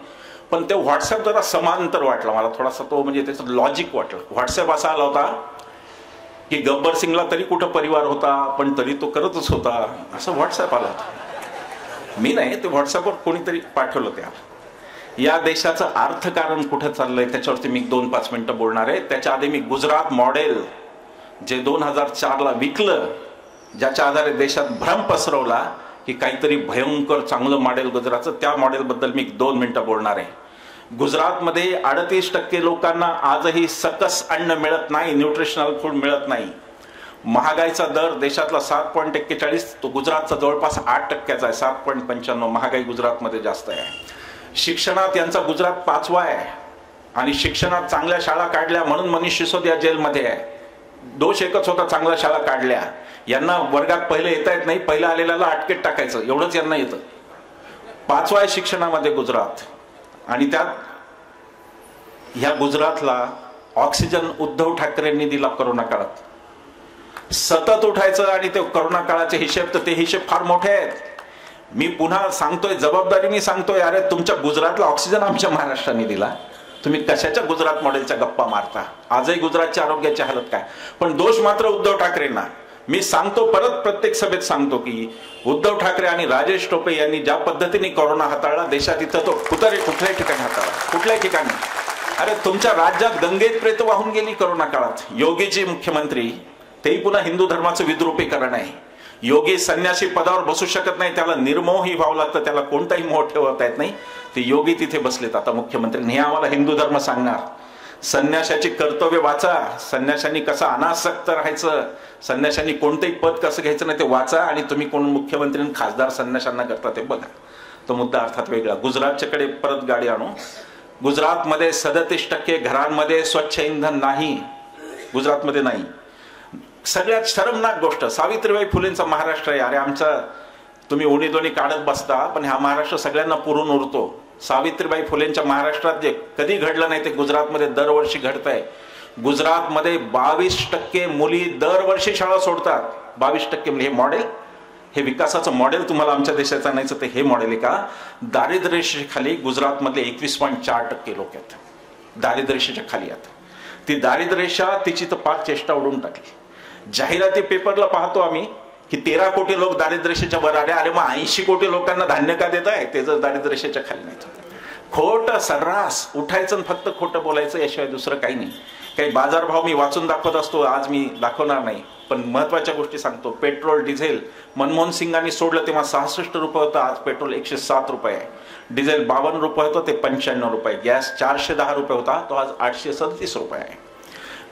पण ते व्हॉट्सअप जरा समांतर वाटला मला थोडासा. तो म्हणजे त्याचं लॉजिक वाटलं. व्हॉट्सअप असा आला होता की गब्बर सिंगला तरी कुठं परिवार होता, पण तरी तो करतच होता, असं व्हॉट्सअप आला होता. मी नाही, ते व्हॉट्सअपवर कोणीतरी पाठवलं. त्याला या देशाचं अर्थकारण कुठं चाललंय त्याच्यावरती मी 2-5 मिनिटं बोलणार आहे. त्याच्या आधी मी गुजरात मॉडेल जे 2004ला विकलं, ज्याच्या आधारे देशात भ्रम पसरवला की काहीतरी भयंकर चांगलं मॉडेल गुजरातचं, त्या मॉडेलबद्दल मी 2 मिनिटं बोलणार आहे. गुजरातमध्ये 38% लोकांना आजही सकस अन्न मिळत नाही, न्यूट्रिशनल फूड मिळत नाही. महागाईचा दर देशातला 7.41, तो गुजरातचा जवळपास 8%चा आहे, 7.95. महागाई गुजरातमध्ये जास्त आहे. शिक्षणात यांचा गुजरात 5वा आहे, आणि शिक्षणात चांगल्या शाळा काढल्या म्हणून मनीष सिसोदिया जेलमध्ये आहे. दोष एकच होता, चांगल्या शाळा काढल्या. यांना वर्गात पहिले येता येत नाही, पहिला आलेल्याला अटकेत टाकायचं, एवढंच यांना येतं. 5वा आहे शिक्षणामध्ये गुजरात. आणि त्यात ह्या गुजरातला ऑक्सिजन उद्धव ठाकरेंनी दिला कोरोना काळात. सतत उठायचं आणि ते कोरोना काळाचे हिशेब, तर ते हिशेब फार मोठे आहेत. मी पुन्हा सांगतोय, जबाबदारीने सांगतोय, अरे तुमच्या गुजरातला ऑक्सिजन आमच्या महाराष्ट्राने दिला, तुम्ही कशाच्या गुजरात मॉडेलच्या गप्पा मारता. आजही गुजरातच्या आरोग्याची हालत काय. पण दोष मात्र उद्धव ठाकरेंना. मी सांगतो, परत प्रत्येक सभेत सांगतो की उद्धव ठाकरे आणि राजेश टोपे यांनी ज्या पद्धतीने कोरोना हाताळला देशात, इथं तो कुठल्याही ठिकाणी हाताळला, कुठल्याही ठिकाणी. अरे तुमच्या राज्यात गंगेत प्रेत वाहून गेली कोरोना काळात. योगीजी मुख्यमंत्री, तेही पुन्हा हिंदू धर्माचं विद्रुपीकरण आहे. योगी संन्यासी पदावर बसू शकत नाही, त्याला निर्मोही व्हावं लागतं, त्याला कोणताही मोह ठेवता येत नाही. ते योगी तिथे बसलेत आता मुख्यमंत्री. हे आम्हाला हिंदू धर्म सांगणार. संन्याशाची कर्तव्य वाचा, संन्याशांनी कसं अनासक्त राहायचं, संन्याशांनी कोणतंही पद कसं घ्यायचं नाही ते वाचा, आणि तुम्ही कोण मुख्यमंत्री खासदार संन्याशांना करता ते बघा. तो मुद्दा अर्थात वेगळा. गुजरातच्याकडे परत गाडी आणू. गुजरातमध्ये 37% घरांमध्ये स्वच्छ इंधन नाही. गुजरातमध्ये नाही. सगळ्यात शरमनाक गोष्ट, सावित्रीबाई फुलेंचा महाराष्ट्र आहे. अरे आमचा तुम्ही उणीदोणी काढत बसता, पण हा महाराष्ट्र सगळ्यांना पुरून उरतो. सावित्रीबाई फुलेंच्या महाराष्ट्रात जे कधी घडलं नाही ते गुजरातमध्ये दरवर्षी घडत आहे. गुजरातमध्ये 22% मुली दरवर्षी शाळा सोडतात. 22% मुली. हे मॉडेल, हे विकासाचं मॉडेल तुम्हाला आमच्या देशाचं आणायचं तर हे मॉडेल आहे का. दारिद्र्यरेषेखाली गुजरातमधले 21.4% लोक आहेत, दारिद्र्यरेषेच्या खाली आहेत. ती दारिद्र्यरेषा तिची तर पार चेष्टा उडून टाकली. जाहिराती पेपरला पाहतो आम्ही की 13 कोटी लोक दारिद्र्यरेषेच्या वर आले. अरे मग 80 कोटी लोकांना धान्य का देत आहे, ते जर दारिद्र्यरेषेच्या खाली नाही. खोटं सर्रास उठायचं, फक्त खोटं बोलायचं, याशिवाय दुसरं काही नाही. काही बाजारभाव मी वाचून दाखवत असतो, आज मी दाखवणार नाही, पण महत्वाच्या गोष्टी सांगतो. पेट्रोल डिझेल मनमोहन सिंगांनी सोडलं तेव्हा 66 रुपये होतं, आज पेट्रोल 107 रुपये आहे. डिझेल 52 रुपये होतं, ते 95 रुपये. गॅस 410 रुपये होता, तो आज 837 रुपये आहे.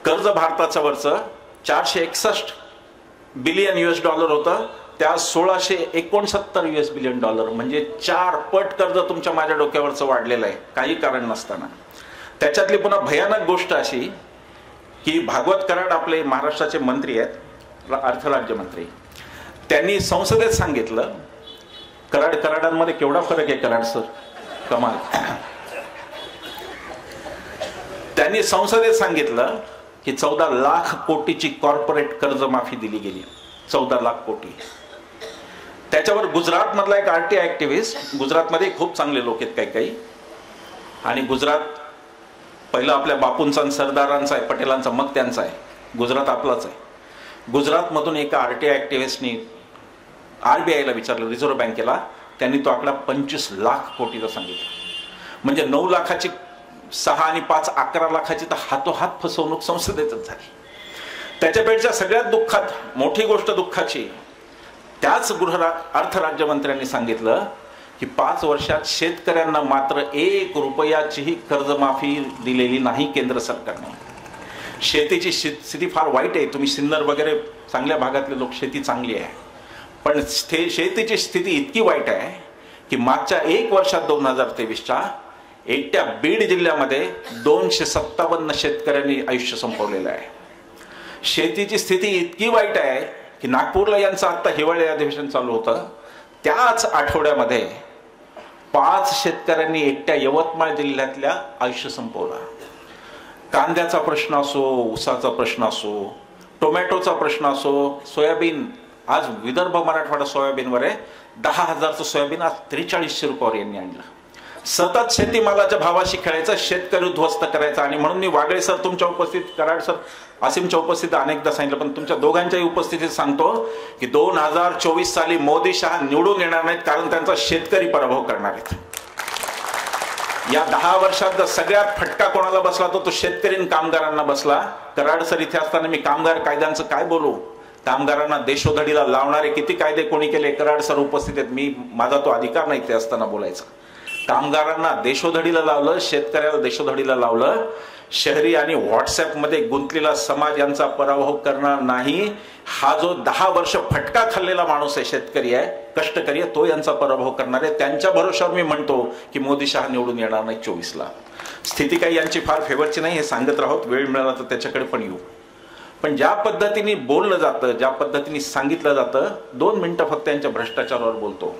कर्ज भारताचं वरचं 461 बिलियन US डॉलर होतं, त्या 1669 US बिलियन डॉलर, म्हणजे 4 पट कर्ज तुमच्या माझ्या डोक्यावरचं वाढलेलं आहे काही कारण नसताना. त्याच्यातली पुन्हा भयानक गोष्ट अशी की भागवत कराड आपले महाराष्ट्राचे मंत्री आहेत, अर्थराज्यमंत्री, त्यांनी संसदेत सांगितलं, कराडांमध्ये केवढा फरक आहे कराड सर, कमाल. त्यांनी संसदेत सांगितलं की 14 लाख कोटीची कॉर्पोरेट कर्जमाफी दिली गेली. 14 लाख कोटी. त्याच्यावर गुजरात मधला एक RTI ऍक्टिव्हिस्ट, गुजरातमध्ये खूप चांगले लोक आहेत काही, आणि गुजरात पहिलं आपल्या बापूंचा आणि सरदारांचा आहे, पटेलांचा, मग त्यांचा आहे. गुजरात आपलाच आहे. गुजरातमधून एका RTI ॲक्टिव्हिस्टनी RBIला विचारलं, रिझर्व्ह बँकेला. त्यांनी तो आकडा 25 लाख कोटीचा सांगितला. म्हणजे 9 लाखाची 6 आणि 5 11 लाखाची तर हातोहात फसवणूक संसदेतच झाली. त्याच्यापेक्षा सगळ्यात दुःखात मोठी गोष्ट दुःखाची, त्याच अर्थ राज्यमंत्र्यांनी सांगितलं की 5 वर्षात शेतकऱ्यांना मात्र 1 रुपयाचीही कर्जमाफी दिलेली नाही केंद्र सरकारने. शेतीची स्थिती फार वाईट आहे. तुम्ही सिन्नर वगैरे चांगल्या भागातले लोक, शेती चांगली आहे, पण शेतीची स्थिती इतकी वाईट आहे की मागच्या 1 वर्षात 2023च्या एकट्या बीड जिल्ह्यामध्ये 257 शेतकऱ्यांनी आयुष्य संपवलेलं आहे. शेतीची स्थिती इतकी वाईट आहे की नागपूरला यांचं आता हिवाळी अधिवेशन चालू होतं, त्याच आठवड्यामध्ये 5 शेतकऱ्यांनी एकट्या यवतमाळ जिल्ह्यातल्या आयुष्य संपवलं. कांद्याचा प्रश्न असो, ऊसाचा प्रश्न असो, टोमॅटोचा प्रश्न असो, सोयाबीन, आज विदर्भ मराठवाडा सोयाबीनवर आहे. 10,000चं सोयाबीन आज 4300 रुपयावर यांनी आणलं. सतत शेतीमालाच्या भावाशी खेळायचं, शेतकरी उद्ध्वस्त करायचा. आणि म्हणून मी वागळे सर तुमच्या उपस्थित, कराड सर, असीमच्या उपस्थित अनेकदा सांगितलं, पण तुमच्या दोघांच्याही उपस्थितीत सांगतो की 2024 साली मोदी शहा निवडून येणार नाहीत, कारण त्यांचा शेतकरी पराभव करणार आहेत. या 10 वर्षात जर सगळ्यात फटका कोणाला बसला तो शेतकरी आणि कामगारांना बसला. कराड सर इथे असताना मी कामगार कायद्यांचं काय बोलू, कामगारांना देशोधडीला लावणारे किती कायदे कोणी केले, कराड सर उपस्थित आहेत. माझा तो अधिकार नाही ते असताना बोलायचा. कामगारांना देशोधडीला लावलं, शेतकऱ्याला देशोधडीला लावलं. शहरी आणि व्हॉट्सअपमध्ये गुंतलेला समाज यांचा पराभव करणार नाही. हा जो 10 वर्ष फटका खाल्लेला माणूस आहे, शेतकरी आहे, कष्टकरी आहे, तो यांचा पराभव करणार आहे. त्यांच्या भरोशावर मी म्हणतो की मोदी शहा निवडून येणार नाही 24ला. स्थिती काही यांची फार फेवरची नाही, हे सांगत राहोत. वेळ मिळाला तर त्याच्याकडे पण येऊ. पण ज्या पद्धतीने बोललं जातं, ज्या पद्धतीने सांगितलं जातं, 2 मिनिटं फक्त यांच्या भ्रष्टाचारावर बोलतो.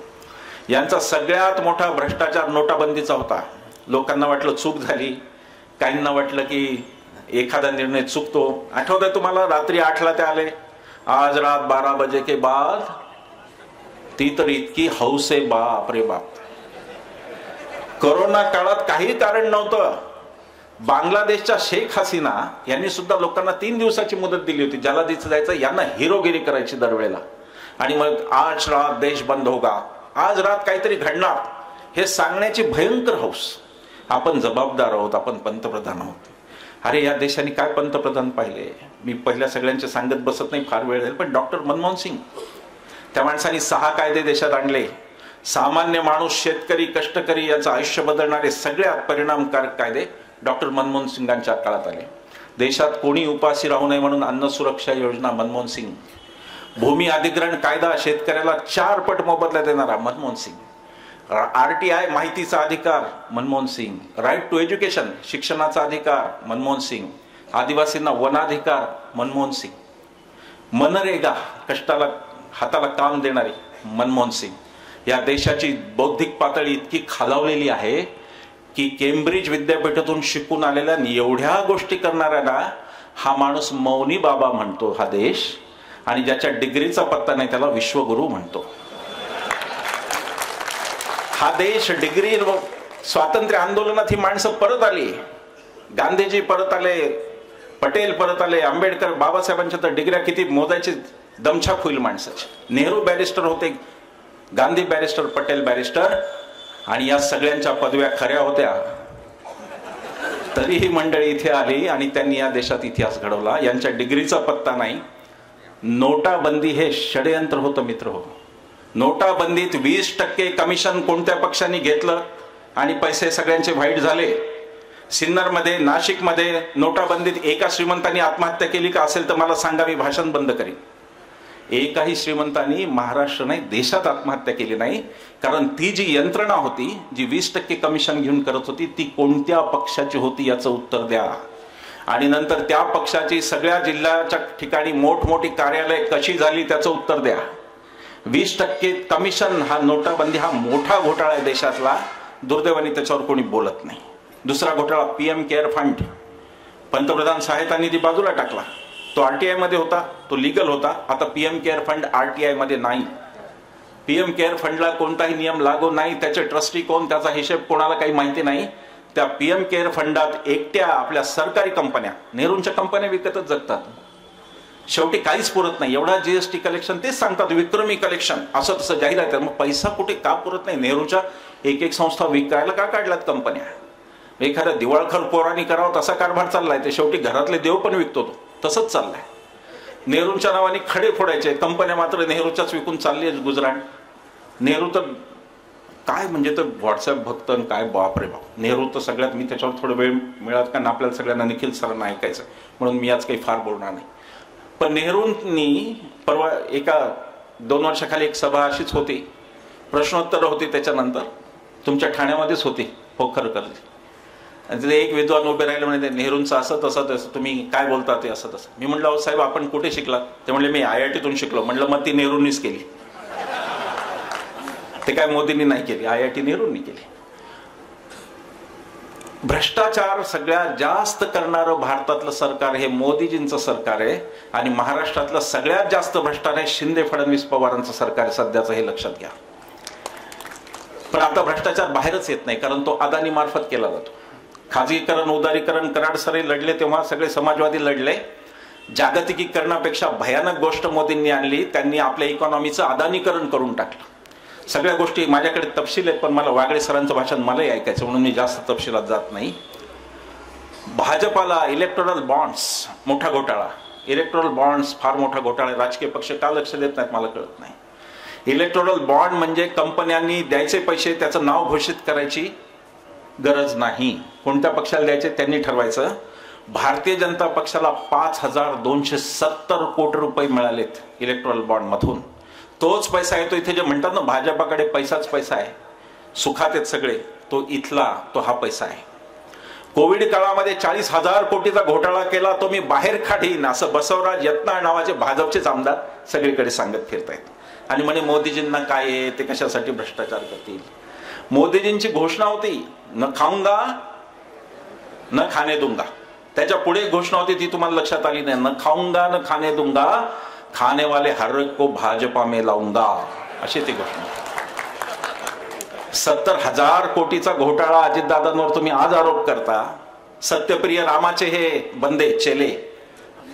यांचा सगळ्यात मोठा भ्रष्टाचार नोटाबंदीचा होता. लोकांना वाटलं चूक झाली, काहींना वाटलं की एखादा निर्णय चुकतो. आठवतंय तुम्हाला, रात्री 8ला ते आले, आज रात 12 बजे के बाद. ती तर इतकी हौस आहे, बाप रे बाप. कोरोना काळात काही कारण नव्हतं. बांगलादेशच्या शेख हसीना यांनी सुद्धा लोकांना 3 दिवसाची मुदत दिली होती, ज्याला दिसं जायचं यांना हिरोगिरी करायची दरवेळेला. आणि मग आज रात देश बंद होगा, आज रात काहीतरी घडणार, हे सांगण्याची भयंकर हौस. आपण जबाबदार आहोत, आपण पंतप्रधान आहोत. अरे या देशाने काय पंतप्रधान पाहिले, मी पहिल्या सगळ्यांचे सांगत बसत नाही, फार वेळ जाईल. पण डॉक्टर मनमोहन सिंग, त्या माणसाने 6 कायदे देशात आणले. सामान्य माणूस, शेतकरी, कष्टकरी याचं आयुष्य बदलणारे सगळ्यात परिणामकारक कायदे डॉक्टर मनमोहन सिंगांच्या काळात आले. देशात कोणी उपाशी राहू नये म्हणून अन्न सुरक्षा योजना मनमोहन सिंग. भूमी अधिग्रहण कायदा शेतकऱ्याला 4 पट मोबदला देणारा मनमोहन सिंग. RTI माहितीचा अधिकार Manmohan Singh. Right to education शिक्षणाचा अधिकार मनमोहन सिंग. आदिवासींना वनाधिकार मनमोहन सिंग. मनरेगा कष्टाला हाताला काम देणारी मनमोहन सिंग. या देशाची बौद्धिक पातळी इतकी खालावलेली आहे की केम्ब्रिज विद्यापीठातून शिकून आलेल्या एवढ्या गोष्टी करणाऱ्याला हा माणूस मौनी बाबा म्हणतो हा देश. आणि ज्याच्या डिग्रीचा पत्ता नाही त्याला विश्वगुरु म्हणतो. हा देश डिग्री, स्वातंत्र्य आंदोलनात ही माणसं परत आली. गांधीजी परत आले, पटेल परत आले, आंबेडकर, बाबासाहेबांच्या तर डिग्र्या किती मोजायची दमछाक होईल माणसाची. नेहरू बॅरिस्टर होते, गांधी बॅरिस्टर, पटेल बॅरिस्टर, आणि या सगळ्यांच्या पदव्या खऱ्या होत्या. तरी ही मंडळी इथे आली आणि त्यांनी या देशात इतिहास घडवला. यांच्या डिग्रीचा पत्ता नाही. नोटाबंदी हे षडयंत्र होतं मित्र हो. नोटाबंदीत 20% कमिशन कोणत्या पक्षांनी घेतलं आणि पैसे सगळ्यांचे व्हाईट झाले. सिन्नरमध्ये, नाशिकमध्ये नोटाबंदीत एका श्रीमंतांनी आत्महत्या केली का असेल तर मला सांगा, मी भाषण बंद करीन. एकाही श्रीमंतांनी महाराष्ट्र नाही देशात आत्महत्या केली नाही. कारण ती जी यंत्रणा होती, जी 20% कमिशन घेऊन करत होती, ती कोणत्या पक्षाची होती याचं उत्तर द्या. आणि नंतर त्या पक्षाची सगळ्या जिल्ह्याच्या ठिकाणी मोठमोठी कार्यालय कशी झाली त्याचं उत्तर द्या. 20% कमिशन हा नोटाबंदी हा मोठा घोटाळा आहे देशातला. दुर्दैवाने त्याच्यावर कोणी बोलत नाही. दुसरा घोटाळा PM केअर फंड, पंतप्रधान सहायता निधी बाजूला टाकला. तो RTI मध्ये होता, तो लीगल होता. आता PM केअर फंड RTI मध्ये नाही. PM केअर फंडला कोणताही नियम लागू नाही. त्याचे ट्रस्टी कोण, त्याचा हिशेब कोणाला काही माहिती नाही. त्या PM केअर फंडात एकट्या आपल्या सरकारी कंपन्या, नेहरूंच्या कंपन्या विकतच जगतात. शेवटी काहीच पुरत नाही. एवढा GST कलेक्शन, तेच सांगतात विक्रमी कलेक्शन, असं तसं जाहिरात. मग पैसा कुठे का पुरत नाही? नेहरूच्या एक संस्था विकायला का काढल्यात कंपन्या? एखाद्या दिवाळखोर पोरांनी करावं तसा कारभार चाललाय. ते शेवटी घरातले देव पण विकतो, तो तसंच चाललाय. नेहरूंच्या नावाने खडे फोडायचे, कंपन्या मात्र नेहरूच्याच विकून चालली आहे गुजरात. नेहरू तर काय म्हणजे तर व्हॉट्सअप भक्त काय, बापरे बाप. नेहरू तर सगळ्यात, मी त्याच्यावर थोडा वेळ मिळाला कारण आपल्याला सगळ्यांना निखिल सरांना ऐकायचं म्हणून मी आज काही फार बोलणार नाही. पण नेहरूंनी परवा 1-2 वर्षाखाली एक सभा अशीच होती, प्रश्नोत्तर होती, त्याच्यानंतर तुमच्या ठाण्यामध्येच होती पोखरकरची. आणि तिथे एक विद्वान उभे राहिले म्हणजे नेहरूंचं असं तसं तुम्ही काय बोलता ते असं तसं. मी म्हटलं साहेब आपण कुठे शिकलात? ते म्हणले मी IITतून शिकलो. म्हटलं मग ती नेहरूंनीच केली, ते काय मोदींनी नाही केली, IIT नेहरूंनी केली. भ्रष्टाचार सगळ्यात जास्त करणारं भारतातलं सरकार हे मोदीजींचं सरकार आहे. आणि महाराष्ट्रातलं सगळ्यात जास्त भ्रष्टाचार हे शिंदे फडणवीस पवारांचं सरकार आहे सध्याचं, हे लक्षात घ्या. पण आता भ्रष्टाचार बाहेरच येत नाही, कारण तो अदानी मार्फत केला जातो. खाजगीकरण, उदारीकरण, कराड सरे लढले तेव्हा सगळे समाजवादी लढले. जागतिकीकरणापेक्षा भयानक गोष्ट मोदींनी आणली, त्यांनी आपल्या इकॉनॉमीचं अदानीकरण करून टाकलं. सगळ्या गोष्टी, माझ्याकडे तपशील आहेत पण मला वागळे सरांचं भाषण मलाही ऐकायचं म्हणून मी जास्त तपशिलात जात नाही. भाजपाला इलेक्टोरल बॉन्ड्स मोठा घोटाळा, इलेक्टोरल बॉन्ड्स फार मोठा घोटाळा. राजकीय पक्ष का लक्ष देत नाहीत मला कळत नाही. इलेक्टोरल बॉन्ड म्हणजे कंपन्यांनी द्यायचे पैसे, त्याचं नाव घोषित करायची गरज नाही. कोणत्या पक्षाला द्यायचे त्यांनी ठरवायचं. भारतीय जनता पक्षाला 5,270 कोटी रुपये मिळालेत इलेक्टोरल बॉन्ड मधून. तोच पैसा येतो इथे, जे म्हणतात ना भाजपाकडे पैसाच पैसा आहे, सुखात आहेत सगळे, तो इथला तो हा पैसा आहे. कोविड काळामध्ये 40,000 कोटीचा घोटाळा केला, तो मी बाहेर काढीन असं बसवराज यत्नाळ नावाचे भाजपचेच आमदार सगळीकडे सांगत फिरतायत. आणि म्हणे मोदीजींना काय आहे, ते कशासाठी भ्रष्टाचार करतील. मोदीजींची घोषणा होती न खाऊंगा न खाने दूंगा. त्याच्या पुढे घोषणा होती ती तुम्हाला लक्षात आली नाही, न खाऊंगा न खाने दूंगा, खाने वाले हर एक को भाजपा में लाऊंगा, अशी ती घोषणा. 70,000 कोटीचा घोटाळा अजितदादांवर तुम्ही आज आरोप करता. सत्यप्रिय रामाचे हे बंदे चेले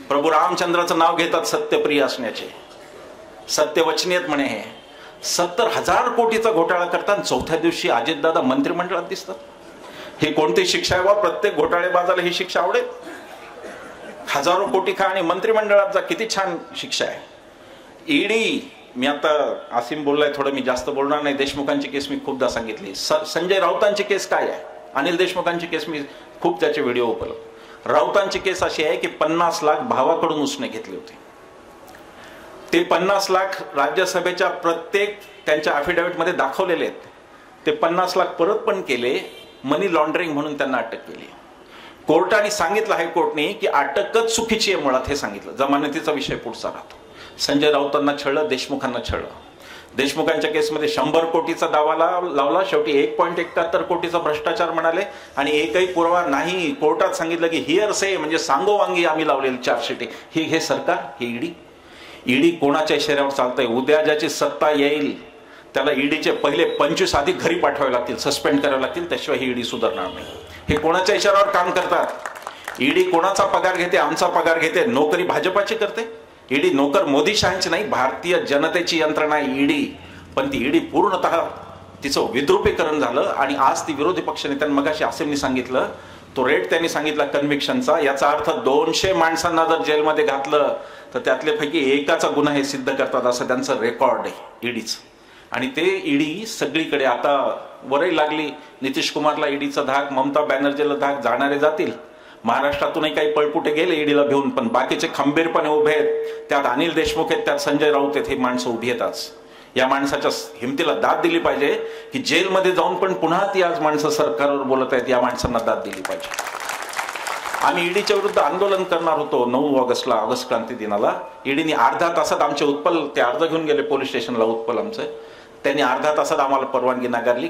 प्रभू रामचंद्राचं नाव घेतात सत्यप्रिय असण्याचे, सत्यवचनीयत म्हणे. हे 70,000 कोटीचा घोटाळा करतात, चौथ्या दिवशी अजितदादा मंत्रिमंडळात दिसतात. ही कोणती शिक्षा आहे? प्रत्येक घोटाळेबाजाला ही शिक्षा आवडेल? हजारो कोटी खा आणि मंत्रिमंडळात जा, किती छान शिक्षा आहे. ईडी, मी आता आसिम बोललाय, थोडं मी जास्त बोलणार नाही. देशमुखांची केस मी खूपदा सांगितली. संजय राऊतांची केस काय आहे? अनिल देशमुखांची केस मी खूप त्याचे व्हिडिओ उपलब्ध. राऊतांची केस अशी आहे की 50 लाख भावाकडून उसने घेतले होते. ते 50 लाख राज्यसभेच्या प्रत्येक त्यांच्या अफिडेव्हिट मध्ये दाखवलेले आहेत. ते 50 लाख परत पण केले, मनी लॉन्ड्रिंग म्हणून त्यांना अटक केली. कोर्टाने सांगितलं, हायकोर्टने, की अटकच चुकीची आहे मुळात, हे सांगितलं. जमानतीचा विषय पुढचा राहतो. संजय राऊतांना छळलं, देशमुखांना छळलं. देशमुखांच्या केसमध्ये 100 कोटीचा दावा लावला, शेवटी 1.71 कोटीचा भ्रष्टाचार म्हणाले आणि एकही पुरावा नाही. कोर्टात सांगितलं की हिअर से, म्हणजे सांगोवांगी आम्ही लावलेली चार्जशीट आहे. हे सरकार, हे ईडी. ईडी कोणाच्या इशाऱ्यावर चालतंय? उद्या ज्याची सत्ता येईल त्याला ईडीचे पहिले 25 अधिक घरी पाठवावे लागतील, सस्पेंड करावे लागतील, त्याशिवाय ही ईडी सुधारणार नाही. हे कोणाच्या इशाऱ्यावर काम करतात? ईडी कोणाचा पगार घेते? आमचा पगार घेते. नोकरी भाजपाची करते. ईडी नोकर मोदी शहांची नाही, भारतीय जनतेची यंत्रणा आहे ईडी. पण ती ईडी पूर्णतः तिचं विद्रुपीकरण झालं आणि आज ती विरोधी पक्षनेत्यांनी, मगाशी आसिमनी सांगितलं, तो रेट त्यांनी सांगितला कन्व्हिक्शनचा. याचा अर्थ 200 माणसांना जर जेलमध्ये घातलं तर त्यातले पैकी एकाचा गुन्हा हे सिद्ध करतात, असं त्यांचं रेकॉर्ड आहे ईडीचं. आणि ते ईडी सगळीकडे आता वरही लागली. नितीश कुमारला ईडीचा धाक, ममता बॅनर्जीला धाक, जाणारे जातील. महाराष्ट्रातूनही काही पळपुटे गेले ईडीला घेऊन, पण बाकीचे खंबीरपणे उभे आहेत. त्यात अनिल देशमुख आहेत, त्यात संजय राऊत आहेत. हे माणसं उभी आहेत आज. या माणसाच्या हिमतीला दाद दिली पाहिजे की जेलमध्ये जाऊन पण पुन्हा ती आज माणसं सरकारवर बोलत आहेत. या माणसांना दाद दिली पाहिजे. आम्ही ईडीच्या विरुद्ध आंदोलन करणार होतो 9 ऑगस्टला, ऑगस्ट क्रांती दिनाला. ईडीने अर्ध्या तासात आमचे उत्पल, ते अर्ज घेऊन गेले पोलीस स्टेशनला, उत्पल आमचं, त्यांनी अर्ध्या तासात आम्हाला परवानगी नाकारली.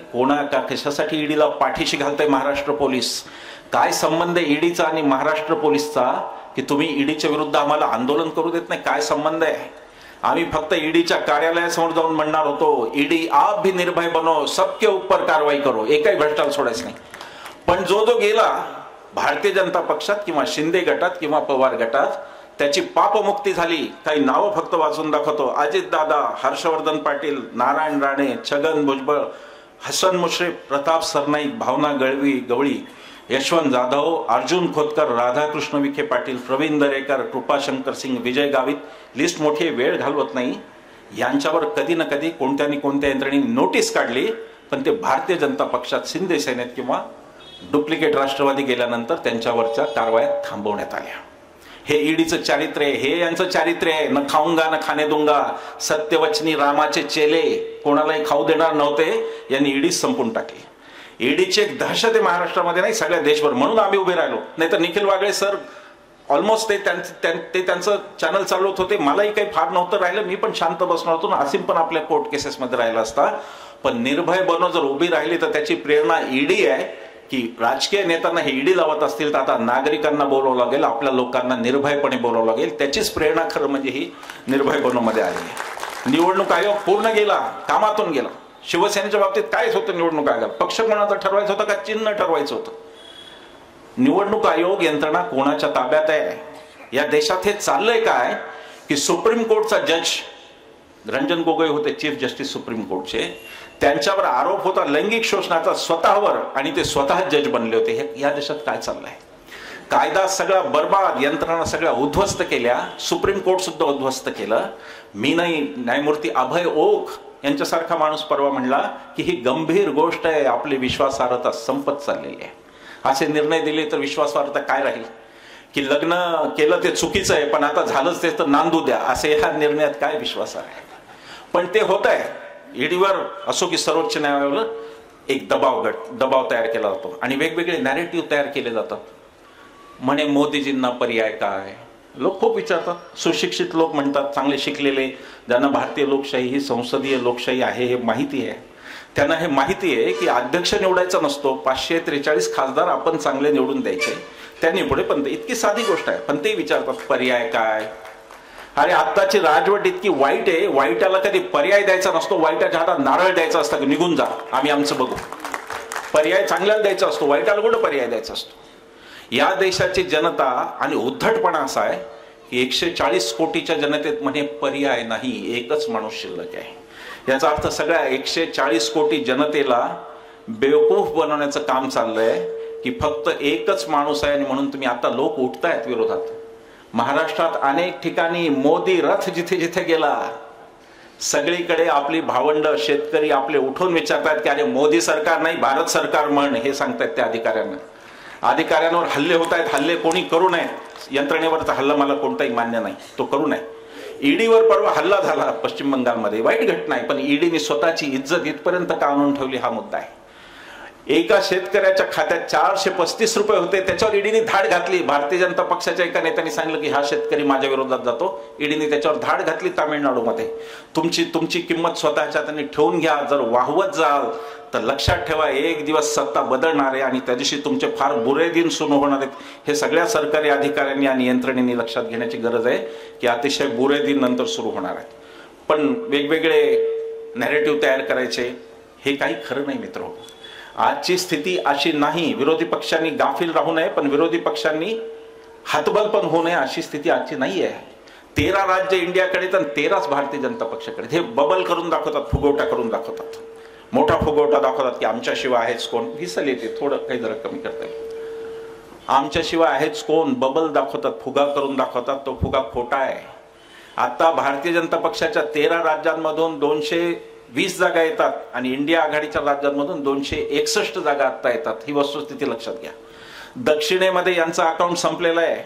कशासाठी ईडीला पाठीशी घालताय महाराष्ट्र पोलीस? काय संबंध आहे ईडीचा आणि महाराष्ट्र पोलीसचा की तुम्ही ईडीच्या विरुद्ध आम्हाला आंदोलन करू देत नाही? काय संबंध आहे? आम्ही फक्त ईडीच्या कार्यालयासमोर जाऊन म्हणणार होतो, ईडी आप भी निर्भय बनो, सबके ऊपर कारवाई करो, एकही भ्रष्टाचार सोडायचं नाही. पण जो जो गेला भारतीय जनता पक्षात किंवा शिंदे गटात किंवा पवार गटात, त्याची पापमुक्ती झाली. काही नावं फक्त वाचून दाखवतो. अजितदादा, हर्षवर्धन पाटील, नारायण राणे, छगन भुजबळ, हसन मुश्रीफ, प्रताप सरनाईक, भावना गवळी, यशवंत जाधव, अर्जुन खोतकर, राधाकृष्ण विखे पाटील, प्रवीण दरेकर, कृपाशंकर सिंग, विजय गावित, लिस्ट मोठी, वेळ घालवत नाही. यांच्यावर कधी ना कधी कोणत्या यंत्रणेने नोटीस काढली, पण ते भारतीय जनता पक्षात शिंदे सेनेत किंवा डुप्लिकेट राष्ट्रवादी गेल्यानंतर त्यांच्यावरच्या कारवाया थांबवण्यात आल्या. हे ईडीचं चारित्र्य आहे, हे यांचं चारित्र्य आहे. न खाऊंगा न खाणे दूंगा, सत्यवचनी रामाचे चेले, कोणालाही खाऊ देणार नव्हते, यांनी ईडीच संपून टाकली. ईडीची एक दहशत आहे महाराष्ट्रामध्ये, नाही सगळ्या देशभर. म्हणून आम्ही उभे राहिलो. नाही तर निखिल वागळे सर ऑलमोस्ट ते त्यांचं चॅनल चालवत होते. मलाही काही फार नव्हतं राहिलं, मी पण शांत बसणार होतो. असीम पण आपल्या कोर्ट केसेसमध्ये राहिला असता. पण निर्भय बनव जर उभी राहिली तर त्याची प्रेरणा ईडी आहे. की राजकीय नेत्यांना हे ईडी लावत असतील तर आता नागरिकांना बोलावं लागेल, आपल्या लोकांना निर्भयपणे बोलावं लागेल. त्याचीच प्रेरणा खरं म्हणजे ही निर्भय बनवमध्ये आली आहे. निवडणूक आयोग पूर्ण गेला, कामातून गेला. शिवसेनेच्या बाबतीत कायच होतं निवडणूक आयोगाला? पक्ष कोणाचा ठरवायचं होतं का चिन्ह ठरवायचं होतं? निवडणूक आयोग यंत्रणा कोणाच्या ताब्यात आहे? या देशात हे चाललंय काय की सुप्रीम कोर्टचा जज रंजन गोगोई होते चीफ जस्टिस सुप्रीम कोर्टचे, त्यांच्यावर आरोप होता लैंगिक शोषणाचा स्वतःवर, आणि ते स्वतः जज बनले होते. हे या देशात काय चाललंय? कायदा सगळा बर्बाद, यंत्रणा सगळ्या उद्ध्वस्त केल्या, सुप्रीम कोर्ट सुद्धा उद्ध्वस्त केलं. मी नाही, न्यायमूर्ती अभय ओक यांच्यासारखा माणूस परवा म्हणला की ही गंभीर गोष्ट आहे, आपली विश्वासार्हता संपत चाललेली आहे. असे निर्णय दिले तर विश्वासार्हता काय राहील? की लग्न केलं ते चुकीचं आहे, पण आता झालंच ते तर नांदू द्या, असे ह्या निर्णयात काय विश्वास आहे? पण ते होत आहे. ईडीवर असो की सर्वोच्च न्यायालयावर एक दबाव तयार केला जातो आणि वेगवेगळे नॅरेटिव्ह तयार केले जातात. म्हणे मोदीजींना पर्याय काय? लोक खूप विचारतात. सुशिक्षित लोक म्हणतात, चांगले शिकलेले, ज्यांना भारतीय लोकशाही ही संसदीय लोकशाही आहे हे माहिती आहे, त्यांना हे माहिती आहे की अध्यक्ष निवडायचा नसतो, 543 खासदार आपण चांगले निवडून द्यायचे. त्यांनी पुढे पण इतकी साधी गोष्ट आहे, पण ते विचारतात पर्याय काय? अरे आत्ताची राजवट इतकी वाईट आहे, वाईटाला कधी पर्याय द्यायचा नसतो, वाईटाच्या हातात नारळ द्यायचा असतं की निघून जा, आम्ही आमचं बघू. पर्याय चांगल्याला द्यायचा असतो, वाईटाला कुठं पर्याय द्यायचा असतो? या देशाची जनता आणि उद्धटपणा असा आहे की 140 कोटीच्या जनतेत म्हणे पर्याय नाही, एकच माणूस शिल्लक आहे. याचा अर्थ सगळ्या 140 कोटी जनतेला बेवकूफ बनवण्याचं काम चाललंय की फक्त एकच माणूस आहे आणि म्हणून तुम्ही आता लोक उठतायत विरोधात. महाराष्ट्रात अनेक ठिकाणी मोदी रथ जिथे जिथे गेला, सगळीकडे आपली भावंड शेतकरी आपले उठून विचारतात की अरे मोदी सरकार नाही, भारत सरकार म्हण, हे सांगतायत त्या अधिकाऱ्यांना. अधिकाऱ्यांवर हल्ले होत आहेत, हल्ले कोणी करू नये. यंत्रणेवरचा हल्ला मला कोणताही मान्य नाही, तो करू नये. ईडीवर परवा हल्ला झाला पश्चिम बंगालमध्ये, वाईट घटना आहे, पण ईडीने स्वतःची इज्जत इथपर्यंत का आणून ठेवली हा मुद्दा आहे. एका शेतकऱ्याच्या खात्यात 435 रुपये होते, त्याच्यावर ईडीने धाड घातली. भारतीय जनता पक्षाच्या एका नेत्याने सांगितलं की हा शेतकरी माझ्या विरोधात जातो, ईडीने त्याच्यावर धाड घातली तामिळनाडूमध्ये. तुमची किंमत स्वतःच्या हाताने ठेवून घ्या, जर वाहवत जाल तर लक्षात ठेवा एक दिवस सत्ता बदलणार आहे आणि त्या दिवशी तुमचे फार बुरे दिन सुरू होणार आहेत. हे सगळ्या सरकारी अधिकाऱ्यांनी आणि यंत्रणेने लक्षात घेण्याची गरज आहे की अतिशय बुरे दिन नंतर सुरू होणार आहेत. पण वेगवेगळे नॅरेटिव्ह तयार करायचे हे काही खरं नाही मित्र. आजची स्थिती अशी नाही. विरोधी पक्षांनी गाफील राहू नये, पण विरोधी पक्षांनी हतबल पण होऊ नये, अशी स्थिती आजची नाही आहे. 13 राज्य इंडियाकडे तर 13च भारतीय जनता पक्षाकडे. हे बबल करून दाखवतात, फुगवटा करून दाखवतात, मोठा फुगवटा दाखवतात की आमच्याशिवाय आहेच कोण. विसल येते थोडं, काही जरा कमी करता येईल. आमच्याशिवाय आहेच कोण बबल दाखवतात, फुगा करून दाखवतात. तो फुगा खोटा आहे. आता भारतीय जनता पक्षाच्या 13 राज्यांमधून 220 जागा येतात आणि इंडिया आघाडीच्या राज्यांमधून 261 जागा आता येतात. ही वस्तुस्थिती लक्षात घ्या. दक्षिणेमध्ये यांचा अकाउंट संपलेला आहे.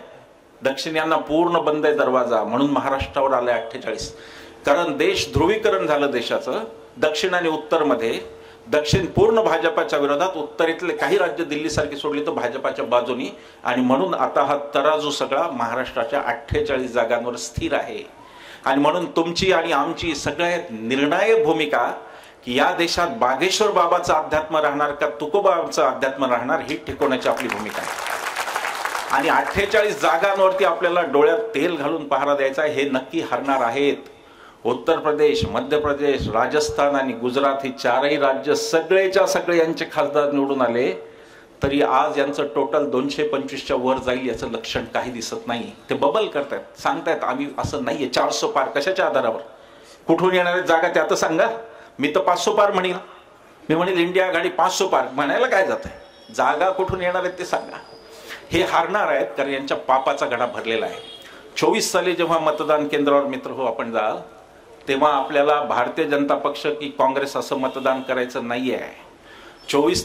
दक्षिण यांना पूर्ण बंद आहे दरवाजा, म्हणून महाराष्ट्रावर आले 48. कारण देश ध्रुवीकरण झालं देशाचं. दक्षिण आणि उत्तरमध्ये दक्षिण पूर्ण भाजपाच्या विरोधात, उत्तरेतले काही राज्य दिल्लीसारखी सोडली तर भाजपाच्या बाजूनी, आणि म्हणून आता हा तराजू सगळा महाराष्ट्राच्या 48 जागांवर स्थिर आहे. आणि म्हणून तुमची आणि आमची सगळ्यात निर्णायक भूमिका की या देशात बागेश्वर बाबाचं अध्यात्म राहणार का तुकोबाचं अध्यात्म राहणार, ही टिकवण्याची आपली भूमिका आहे. आणि 48 जागांवरती आपल्याला डोळ्यात तेल घालून पहारा द्यायचा आहे. हे नक्की हरणार आहेत. उत्तर प्रदेश, मध्य प्रदेश, राजस्थान आणि गुजरात ही 4ही राज्य सगळेच्या सगळे यांचे खासदार निवडून आले. तरी आज यांचं टोटल 225च्या वर जाईल याचं लक्षण काही दिसत नाही. ते बबल करतायत, सांगतायत आम्ही असं नाहीये. 400 पार कशाच्या आधारावर? कुठून येणार आहे जागा ते आता सांगा. मी तर 500 पार म्हणेल. मी म्हणेल इंडिया आघाडी 500 पार म्हणायला काय जात आहे? जागा कुठून येणार आहेत ते सांगा. हे हारणार आहेत कारण यांच्या पापाचा घडा भरलेला आहे. 24 साली जेव्हा मतदान केंद्रावर मित्र हो आपण जाल तेव्हा आपल्याला भारतीय जनता पक्ष की काँग्रेस असं मतदान करायचं नाही आहे. 24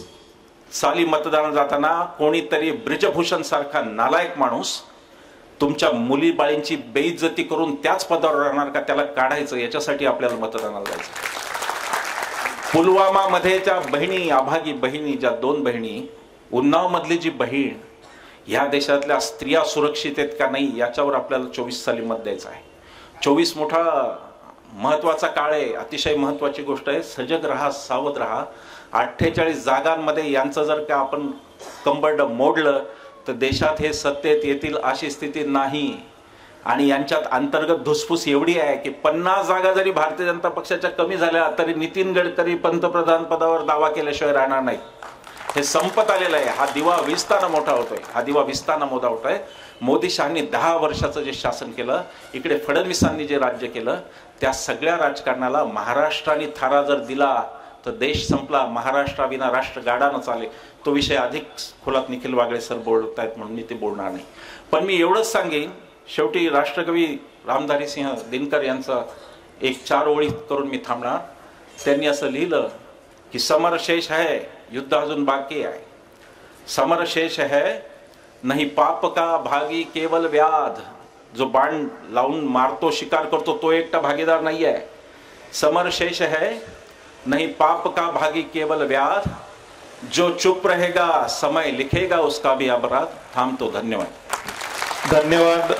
साली मतदान जाताना कोणीतरी ब्रिजभूषण सारखा नालायक माणूस तुमच्या मुली बाळींची बेइज्जती करून त्याच पदावर राहणार का त्याला काढायचं, याच्यासाठी आपल्याला मतदानाला जायचं. पुलवामा मध्ये ज्या बहिणी, अभागी बहिणी, ज्या 2 बहिणी, उन्नाव मधली जी बहीण, ह्या देशातल्या स्त्रिया सुरक्षित आहेत का नाही याच्यावर आपल्याला 24 साली मत द्यायचं आहे. 24 मोठा महत्वाचा काळ आहे, अतिशय महत्वाची गोष्ट आहे. सजग राहा, सावध राहा. 48 जागांमध्ये यांचं जर का आपण कंबरड मोडलं तर देशात हे सत्तेत येतील अशी स्थिती नाही. आणि यांच्यात अंतर्गत धुसफूस एवढी आहे की 50 जागा जरी भारतीय जनता पक्षाच्या कमी झाल्या तरी नितीन गडकरी पंतप्रधान पदावर दावा केल्याशिवाय राहणार नाही. हे संपत आलेलं आहे. हा दिवा विस्ताना मोठा होतोय, हा दिवा विस्ताना मोठा होतोय. मोदी शहांनी 10 वर्षाचं जे शासन केलं, इकडे फडणवीसांनी जे राज्य केलं, त्या सगळ्या राजकारणाला महाराष्ट्राने थारा जर दिला तर देश संपला. महाराष्ट्राविना राष्ट्र गाडानं चाले. तो विषय अधिक खोलात निखिल वागळे सर बोलतायत म्हणून मी ते बोलणार नाही. पण मी एवढंच सांगेन, शेवटी राष्ट्रकवी रामधारी सिंह दिनकर यांचा एक 4 ओळी करून मी थांबणार. त्यांनी असं लिहिलं की समर शेष है, युद्ध अजून बाकी आहे. समर शेष है, नहीं पाप का भागी केवल व्याध. जो बाण लावून मारतो, शिकार करतो, तो एकटा भागीदार नाही आहे. समर शेष है, नहीं पाप का भागी केवल व्याध. जो चुप रहेगा समय लिखेगा उसका भी अपराध. थांबतो. धन्यवाद. धन्यवाद.